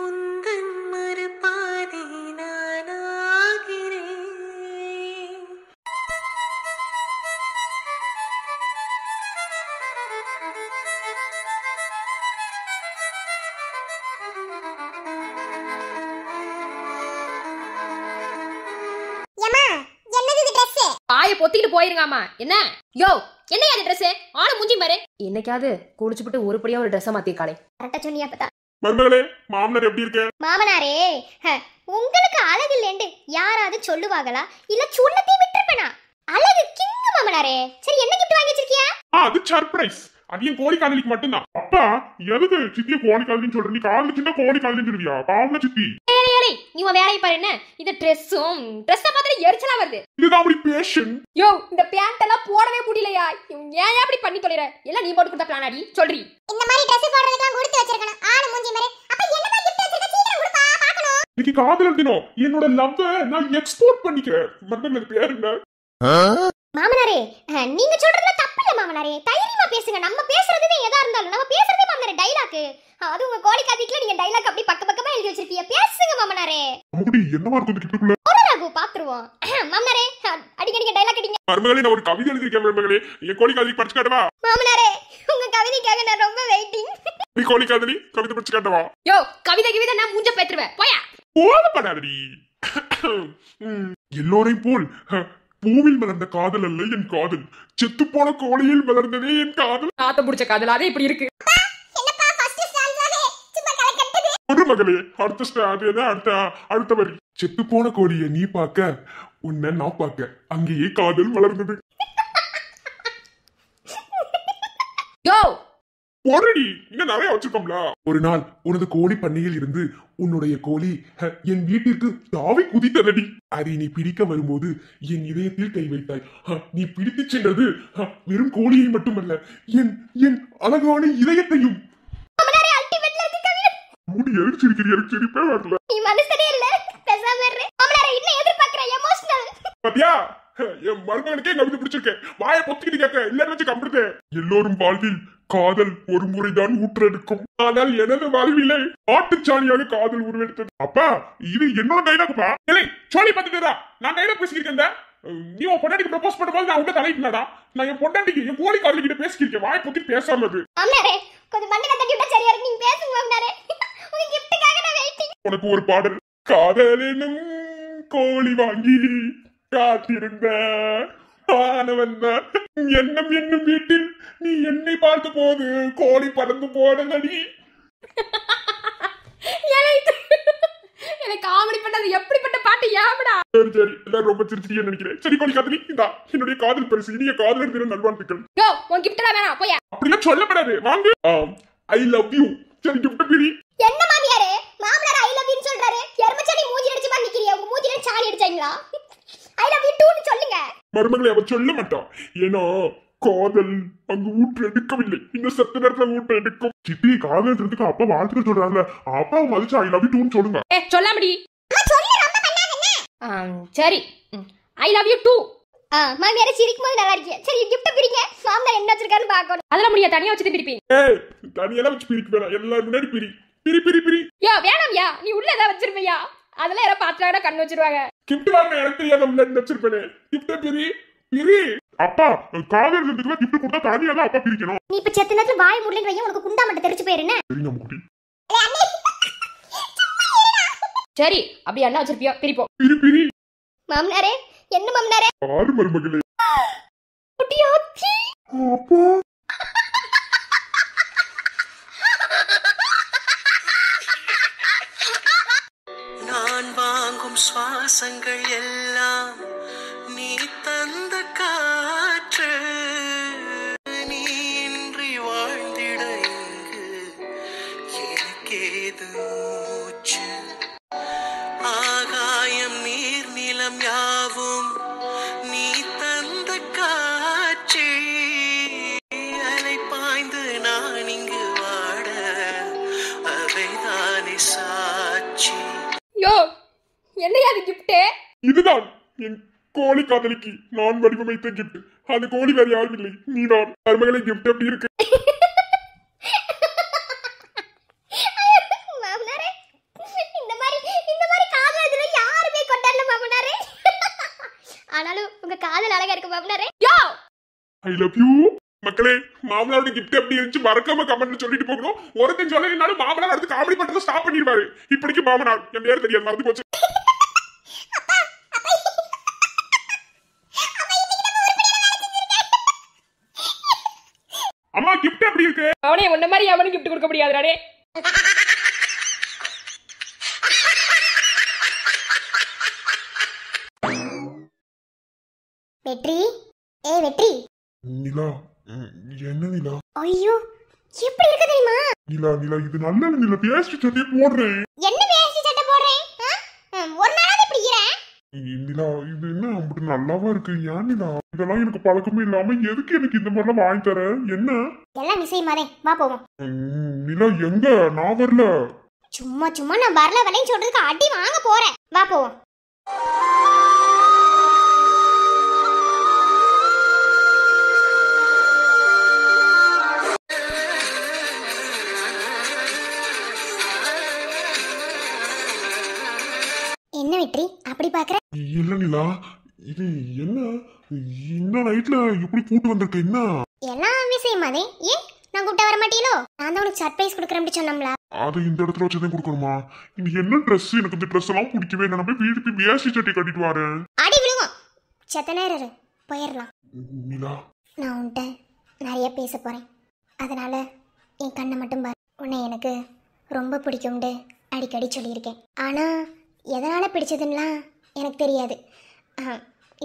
உந்தன் மறுபாதை நானாகிறேன். பாய பொத்திட்டு போயிருங்காமா. என்ன யோ என்ன அது ட்ரெஸ் ஆன மூஞ்சி பாரு. என்னைக்காவது குளிச்சுட்டு உருப்படியா ஒரு ட்ரெஸ் மாத்திருக்காளே. கரெக்டா சொன்னியா பத்தா? மருமகளே, மாமனார் எப்படி இருக்க? மாமனாரே, உங்களுக்கு அழகு இல்லைன்னு யாராவது சொல்லுவாங்களா? இல்ல சொல்லத்தே விட்டுருப்பேனா? அழகு கிங்க மாமனாரே. சரி என்ன கிஃப்ட் வாங்கி வச்சிருக்கியா? அது சர்ப்ரைஸ். அது என் கோழி காதலிக்கு மட்டும்தான். அப்பா எதுக்கு சித்திய கோழி காதலின்னு சொல்ற? நீ காதலிச்சுன்னா கோழி காதலின்னு சொல்லுவியா? பாவம்னா சித்தி. நீ உன் வேலையை பாரு. என்ன இந்த ட்ரெஸ் பார்த்தா எரிச்சலா வருது. இதுதான் அப்படி பேஷன். யோ இந்த பேண்ட் எல்லாம் போடவே முடியலையா? ஏன் அப்படி பண்ணி தொலைற? எல்லாம் நீ போட்டு கொடுத்த பிளான் அடி சொல்றி. இந்த மாதிரி Dress போடுறதுக்கு கொடுத்து வச்சிருக்கணும். ஆளு மூஞ்சி மாதிரி. அப்ப என்னமா கிஃப்ட் வச்சிருக்க? சீக்கிரம் கொடுப்பா பார்க்கணும். இன்னைக்கு காதலர் தினம். என்னோட லவ்வ நான் எக்ஸ்போர்ட் பண்ணிக்கிறேன். மருமகள் பேர் என்ன? மாமனாரே, நீங்க சொல்றதுல தப்பு இல்ல மாமனாரே. தைரியமா பேசுங்க. நம்ம பேசுறதுவே எதா இருந்தாலும் நம்ம பேசுறதே மாமனாரே டைலாக். அது உங்க கோழி காதிக்குல நீங்க டைலாக் அப்படி பக்கமா எழுதி வச்சிருக்கீங்க. பேசுங்க மாமனாரே. அம்முடி என்னமா இருக்கு இந்த கிஃப்ட்டுக்குள்ள? ராகு பாத்துருவோம். மாமனாரே அடிக்கடிங்க டைலாக் அடிங்க. மருமகளே நான் ஒரு கவிதை எழுதிருக்கேன் மருமகளே. என் கோழி காதலி படிச்சு காட்டவா? மாமனாரே உங்க கவிதைக்காக நான் ரொம்ப வெயிட்டிங். நீ கோழி காதலி கவிதை படிச்சு காட்டவா? யோ கவிதை நான் மூஞ்ச பேத்துருவேன். போயா போடப்படாதடி. எல்லோரையும் போல் பூவில் மலர்ந்த காதல் அல்ல என் காதல், செத்து போன கோழியில் மலர்ந்ததே என் காதல். காத்த புடிச்ச காதல் அதே இப்படி இருக்கு. மருமகளே அடுத்த வரி. செத்து போன கோழியை நீ பார்க்க, உன்னை நான் பார்க்க, அங்கேயே காதல் வளர்ந்தது. யோ ஒரடி இன்னும் நிறைய வச்சிருக்கோம்ல. ஒரு நாள் உனது கோழி பண்ணையில் இருந்து உன்னுடைய கோழி என் வீட்டிற்கு தாவி குதித்ததடி. அதை நீ பிடிக்க வரும்போது என் இதயத்தில் கை வைத்தாய். நீ பிடித்து சென்றது வெறும் கோழியை மட்டுமல்ல, என் என் அழகான இதயத்தையும். முடி எரிச்சிருக்கிறீ, சிரிப்பே வரல. நீ மனுஷனே இல்ல, பேசாம இரு. மாமனாரே இன்னும் எதிர்பார்க்கற எமோஷனல். பாத்தியா, என் மருமகனுக்கே கவிதை பிடிச்சிருக்கேன். வாயை பொத்திக்கிட்டு கேட்க இல்லன்னு வச்சு கம்பிடுதே. எல்லோரும் வாழ்வில் காதல் ஒரு முறைதான் ஊற்றெடுக்கும். ஆனால் எனது வாழ்விலே ஆட்டுச்சாணியாக காதல் உருவெடுத்தது. அப்பா இது என்னோட டைலாக்ப்பா. இல்லை சோழி பார்த்துட்டா நான் டைலாக் பேசிக்கிறேன். நீ உன் பொண்டாட்டிக்கு ப்ரப்போஸ் பண்ணும்போது நான் உங்க தலையிட்டா. நான் என் பொண்டாட்டிக்கு என் கோழி காதலி கிட்ட பேசிக்கிறேன். வாயை பொத்தி பேசாமது. மாமனாரே கொஞ்சம் மண்ணுல தட்டி விட்டா சரியா இருக்கு. நீங்க பேசுங்க மாமனாரே. உங்க கிஃப்ட்டுக்காக நான் வெயிட்டிங். உனக்கு ஒரு பாடல். காதலினும் கோழி வாங்கி காத்திருந்த ஆனவன் எண்ணம் என்னும் வீட்டில் நீ என்னை பார்த்த போது கோழி பறந்து போனதடி. எனக்கு காமெடி பண்ணது எப்படிப்பட்ட பாட்டு யாமடா. சரி சரி எல்லாரும் ரொம்ப சிரிச்சிட்டே நினைக்கிறேன். சரி கோழி காதலி, இந்தா என்னுடைய காதல் பரிசு. இனிய காதலர் தின நல்வாழ்த்துக்கள். யோ உன் கிஃப்ட் எல்லாம் வேணாம் போயா. அப்படிலாம் சொல்லப்படாது. வாங்க. ஐ லவ் யூ. சரி கிஃப்ட் பிரி. என்ன மாமியாரே, மாமனார் ஐ லவ் யூன்னு சொல்றாரு. எருமச்சாணி மூஞ்சி அடிச்சு பாரு நிக்கிறீங்க. உங்க மூஞ்சில சாணி அடிச்சாங்களா? ஐ லவ் யூ டூன்னு சொல்லுங்க. மருமகளை அவர் சொல்ல மாட்டான். ஏன்னா காதல் அங்கு ஊற்று எடுக்கவில்லை. இந்த சத்து நேரத்துல ஊற்று எடுக்கும். சித்தி காதல்றதுக்கு அப்பா வாழ்த்துக்கள் சொல்றாங்க. அப்பா மதிச்சு ஐ லவ் யூ டூன்னு சொல்லுங்க. சொல்லாமடி. சரி ஐ லவ் யூ டூ. மாமியாரே சிரிக்கும் போது நல்லா இருக்கீங்க. சரி கிஃப்ட் பிரிங்க. மாமனார் என்ன வச்சிருக்காருன்னு பார்க்கணும். அதெல்லாம் முடியாது, தனியா வச்சு பிரிப்பேன். ஏய் தனியெல்லாம் வச்சு பிரிக்க வேணாம். எல்லாரும் முன்னாடி பிரி பிரி பிரி பிரி. யோ வேணாம்யா, நீ உள்ள ஏதாவது வச்சிருப்பியா? அதெல்லாம் யாரோ பாத்துறாங்க கண்ணு வச்சிருவாங்க. கிஃப்ட் வாங்க எனக்கு தெரியாத முன்னாடி வச்சிருப்பேனே. கிஃப்ட் பிரி பிரி. அப்பா காதல்றதுக்கு கிஃப்ட் கொடுத்தா தனியா தான் அப்பா பிரிக்கணும். நீ இப்ப செத்த நேரத்துல வாய் முள்ளன்னு வைய, உனக்கு குண்டா மட்டும் தெரிச்சு போயிருனே. சரிங்க முடி. சரி அப்படி என்ன வச்சிருப்பியோ பிரிப்போம். பிரி பிரி. மாமனாரே என்ன மாமனாரே? ஆறு மருமகளே. குட்டியாச்சி. அப்பா நான் வாங்கும் சுவாசங்கள் எல்லாம் நீ தந்த காற்று. நீ இன்றி வாழ்ந்திட இங்கு எனக்கேது மூச்சு. ஆகாயம் நீர் நிலம் யாவும் நீ தந்த காட்சி. அலை பாய்ந்து நான் இங்கு வாட அவைதானே சாட்சி. யோ என்னையா அது கிஃப்ட்? இதுதான் என் கோழி காதலிக்கு நான் வடிவமைத்த கிஃப்ட். அது கோழி வேற யாரும் இல்லை, நீதான். மருமகளை கிஃப்ட் எப்படி இருக்கு? மாமனாரே இந்த மாதிரி காதல் இதுல யாருமே கொண்டாடல மாமனாரே. ஆனாலும் உங்க காதல் அழகா இருக்கு மாமனாரே. யோ ஐ லவ் யூ. மக்களே மாமனாரோட கிஃப்ட் எப்படி இருந்துச்சு மறக்காம கமெண்ட்ல சொல்லிட்டு போகணும். ஒருத்தன் சொல்லலைனாலும் மாமனார் அடுத்து காமெடி பண்றதை ஸ்டாப் பண்ணிடுவாரு. இப்படிக்கு மாமனார் என் பேர் தெரியாது, மறந்து போச்சு. அம்மா கிஃப்ட் எப்படி இருக்கு? அவனே உன்ன மாதிரி அவனுக்கு கிஃப்ட் கொடுக்க முடியாதுடா. வெற்றி வெற்றி. நிலா என்ன நிலா? ஐயோ எப்படி இருக்கு தெரியுமா? நிலா நிலா இது நல்ல நிலா. பேஸ்ட் சட்டை போடுறேன். என்ன வேஷ்டி சட்டை போடுறேன்? ஒரு நாளாவது இப்படி இரேன். நிலா இது என்ன அப்படி நல்லாவா இருக்கு? ஏன் நிலா இதெல்லாம் எனக்கு பழக்கமே இல்லாம எதுக்கு எனக்கு இந்த மாதிரிலாம் வாங்கி தர? என்ன எல்லாம் நிச்சயமாதே, வா போவோம். நிலா எங்க? நான் வரல. சும்மா சும்மா நான் வரல வரலன்னு சொல்றதுக்கு அடி வாங்க போறேன். வா போவோம். என்ன வெற்றி அப்படி பாக்குற? இல்ல நிலா இது என்ன இந்த நைட்ல இப்படி கூட்டு வந்திருக்க? என்ன எல்லாம் விஷயமாதே. ஏன் நான் கூப்பிட்ட வர மாட்டீங்களோ? நான் தான் உனக்கு சர்ப்ரைஸ் கொடுக்குறேன்னு சொன்னோம்ல. அது இந்த இடத்துல வச்சுதான் கொடுக்கணுமா? இது என்ன ட்ரெஸ்? எனக்கு இந்த ட்ரெஸ் எல்லாம் பிடிக்கவே இல்லை. நான் போய் வீட்டுக்கு வேஷ்டி சட்டை கட்டிட்டு வரேன். அடி விழுவோம். செத்த நேரம் போயிடலாம். நிலா நான் உன்கிட்ட நிறைய பேச போறேன். அதனால என் கண்ணை மட்டும் பாரு. உன்னை எனக்கு ரொம்ப பிடிக்கும்னு அடிக்கடி சொல்லியிருக்கேன். ஆனால் எதனால் பிடிச்சதுன்னெலாம் எனக்கு தெரியாது.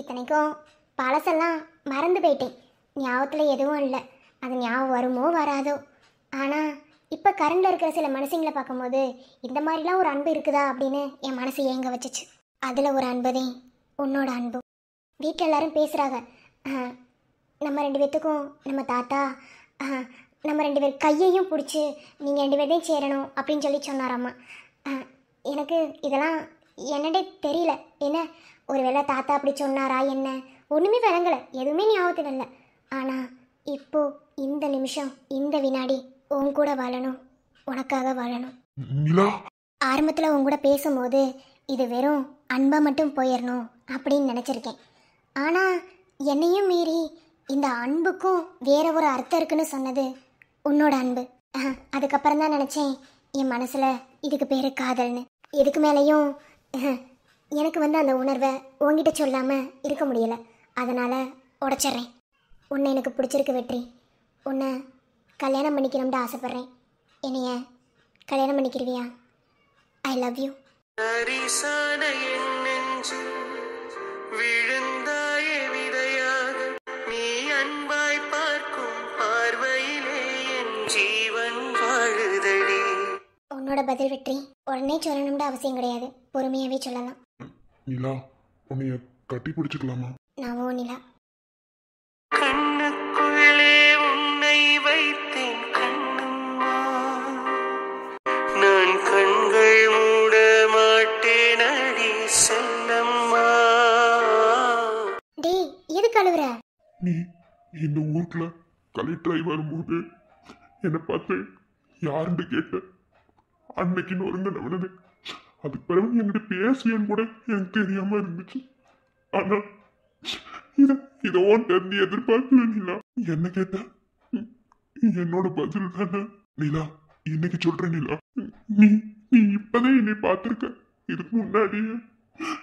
இத்தனைக்கும் பழசெல்லாம் மறந்து போயிட்டேன். ஞாபகத்தில் எதுவும் இல்லை. அது ஞாபகம் வருமோ வராதோ. ஆனால் இப்போ கரண்டில் இருக்கிற சில மனுஷங்களை பார்க்கும்போது இந்த மாதிரிலாம் ஒரு அன்பு இருக்குதா அப்படின்னு என் மனசு ஏங்க வச்சிச்சு. அதில் ஒரு அன்புதான் உன்னோட அன்பு. வீட்டில் எல்லாரும் பேசுகிறாங்க, நம்ம 2 பேர்த்துக்கும் நம்ம தாத்தா நம்ம 2 பேர் கையையும் பிடிச்சி நீங்கள் 2 பேர்தையும் சேரணும் அப்படின்னு சொல்லி சொன்னாராம்மா. எனக்கு இதெல்லாம் என்னடே தெரியல. என்ன ஒருவேளை தாத்தா அப்படி சொன்னாரா என்ன, ஒன்றுமே விளங்கலை, எதுவுமே ஞாபகத்துக்கு இல்லை. ஆனால் இப்போ இந்த நிமிஷம் இந்த வினாடி உன் கூட வாழணும், உனக்காக வாழணும். நிலா, ஆரம்பத்தில் உன் கூட பேசும்போது இது வெறும் அன்பாக மட்டும் போயிடணும் அப்படின்னு நினச்சிருக்கேன். ஆனால் என்னையும் மீறி இந்த அன்புக்கும் வேற ஒரு அர்த்தம் இருக்குன்னு சொன்னது உன்னோட அன்பு. அதுக்கப்புறம் தான் நினச்சேன் என் மனசில் இதுக்கு பேர் காதல்னு. இதுக்கு மேலேயும் எனக்கு அந்த உணர்வை உங்ககிட்ட சொல்லாமல் இருக்க முடியலை. அதனால் உடச்சிட்றேன். உன்னை எனக்கு பிடிச்சிருக்கு வெற்றி. உன்னை கல்யாணம் பண்ணிக்கணும்னு ஆசைப்பட்றேன். என்னைய கல்யாணம் பண்ணிக்கிருவியா? ஐ லவ் யூ. அரிசான என் நெஞ்சில் விழுந்தாயே விதையாக, நீ அன்பாய் பார்க்கும் பார்வையிலே என் ஜீவன் வாழுதடி. உன்னோட பதில் வெற்றி. உடனே சொல்லணும்னு அவசியம் கிடையாது, பொறுமையாகவே சொல்லலாம். நிலா, உன்னைய கட்டி பிடிச்சிக்கலாமா? நான் ஓ நிலா. கண்ணுக்குள்ளே உன்னை வைத்தேன் கண்ணம்மா, நான் கண்கள் மூட மாட்டேன் அடி செல்லம்மா. டேய், எதுக்கு அழுவுற? நீ இந்த ஊருக்குள்ள கலெக்டராகி வரும்போது என்னை பார்த்து யாருன்னு கேட்ட அன்னைக்கு நொறுங்க நவனது. அதுக்கு பிறகு என்கிட்ட பேசுவேன்னு கூட எனக்கு தெரியாம இருந்துச்சு. ஆனா இத உன்கிட்ட இருந்து எதிர்பார்க்கல நிலா. என்ன கேட்ட என்னோட பதில் தானே நிலா. இன்னைக்கு சொல்றேன் நிலா, நீ நீ இப்பதான் என்னை பார்த்திருக்க. இதுக்கு முன்னாடியே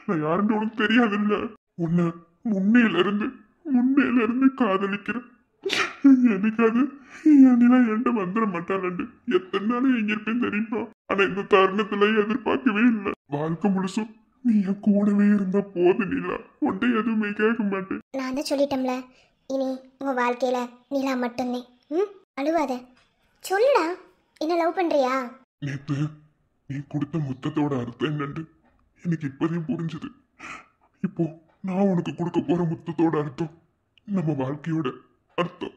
நான் யாருன்னு உனக்கு தெரியாதுல்ல. உன்னை முன்னையில இருந்து காதலிக்கிறேன். எனக்காது என் நிலா என்கிட்ட வந்துட மாட்டானு எத்தனை நாள் எங்க இருப்பேன் தெரியுமா? ஆனா இந்த தருணத்துல எதிர்பார்க்கவே இல்லை. வாழ்க்கை முழுசும் நீ என் கூடவே இருந்தா போது நிலா. உன்ட்ட எதுவுமே கேட்க மாட்டேன். நான் தான் சொல்லிட்டோம்ல, இனி உன் வாழ்க்கையில நிலா மட்டும்தான். அழுவாத, சொல்லுடா. என்ன லவ் பண்றியா? நேத்து நீ கொடுத்த முத்தத்தோட அர்த்தம் என்னன்னு எனக்கு இப்போதையும் புரிஞ்சுது. இப்போ நான் உனக்கு கொடுக்க போற முத்தத்தோட அர்த்தம் நம்ம வாழ்க்கையோட அர்த்தம்.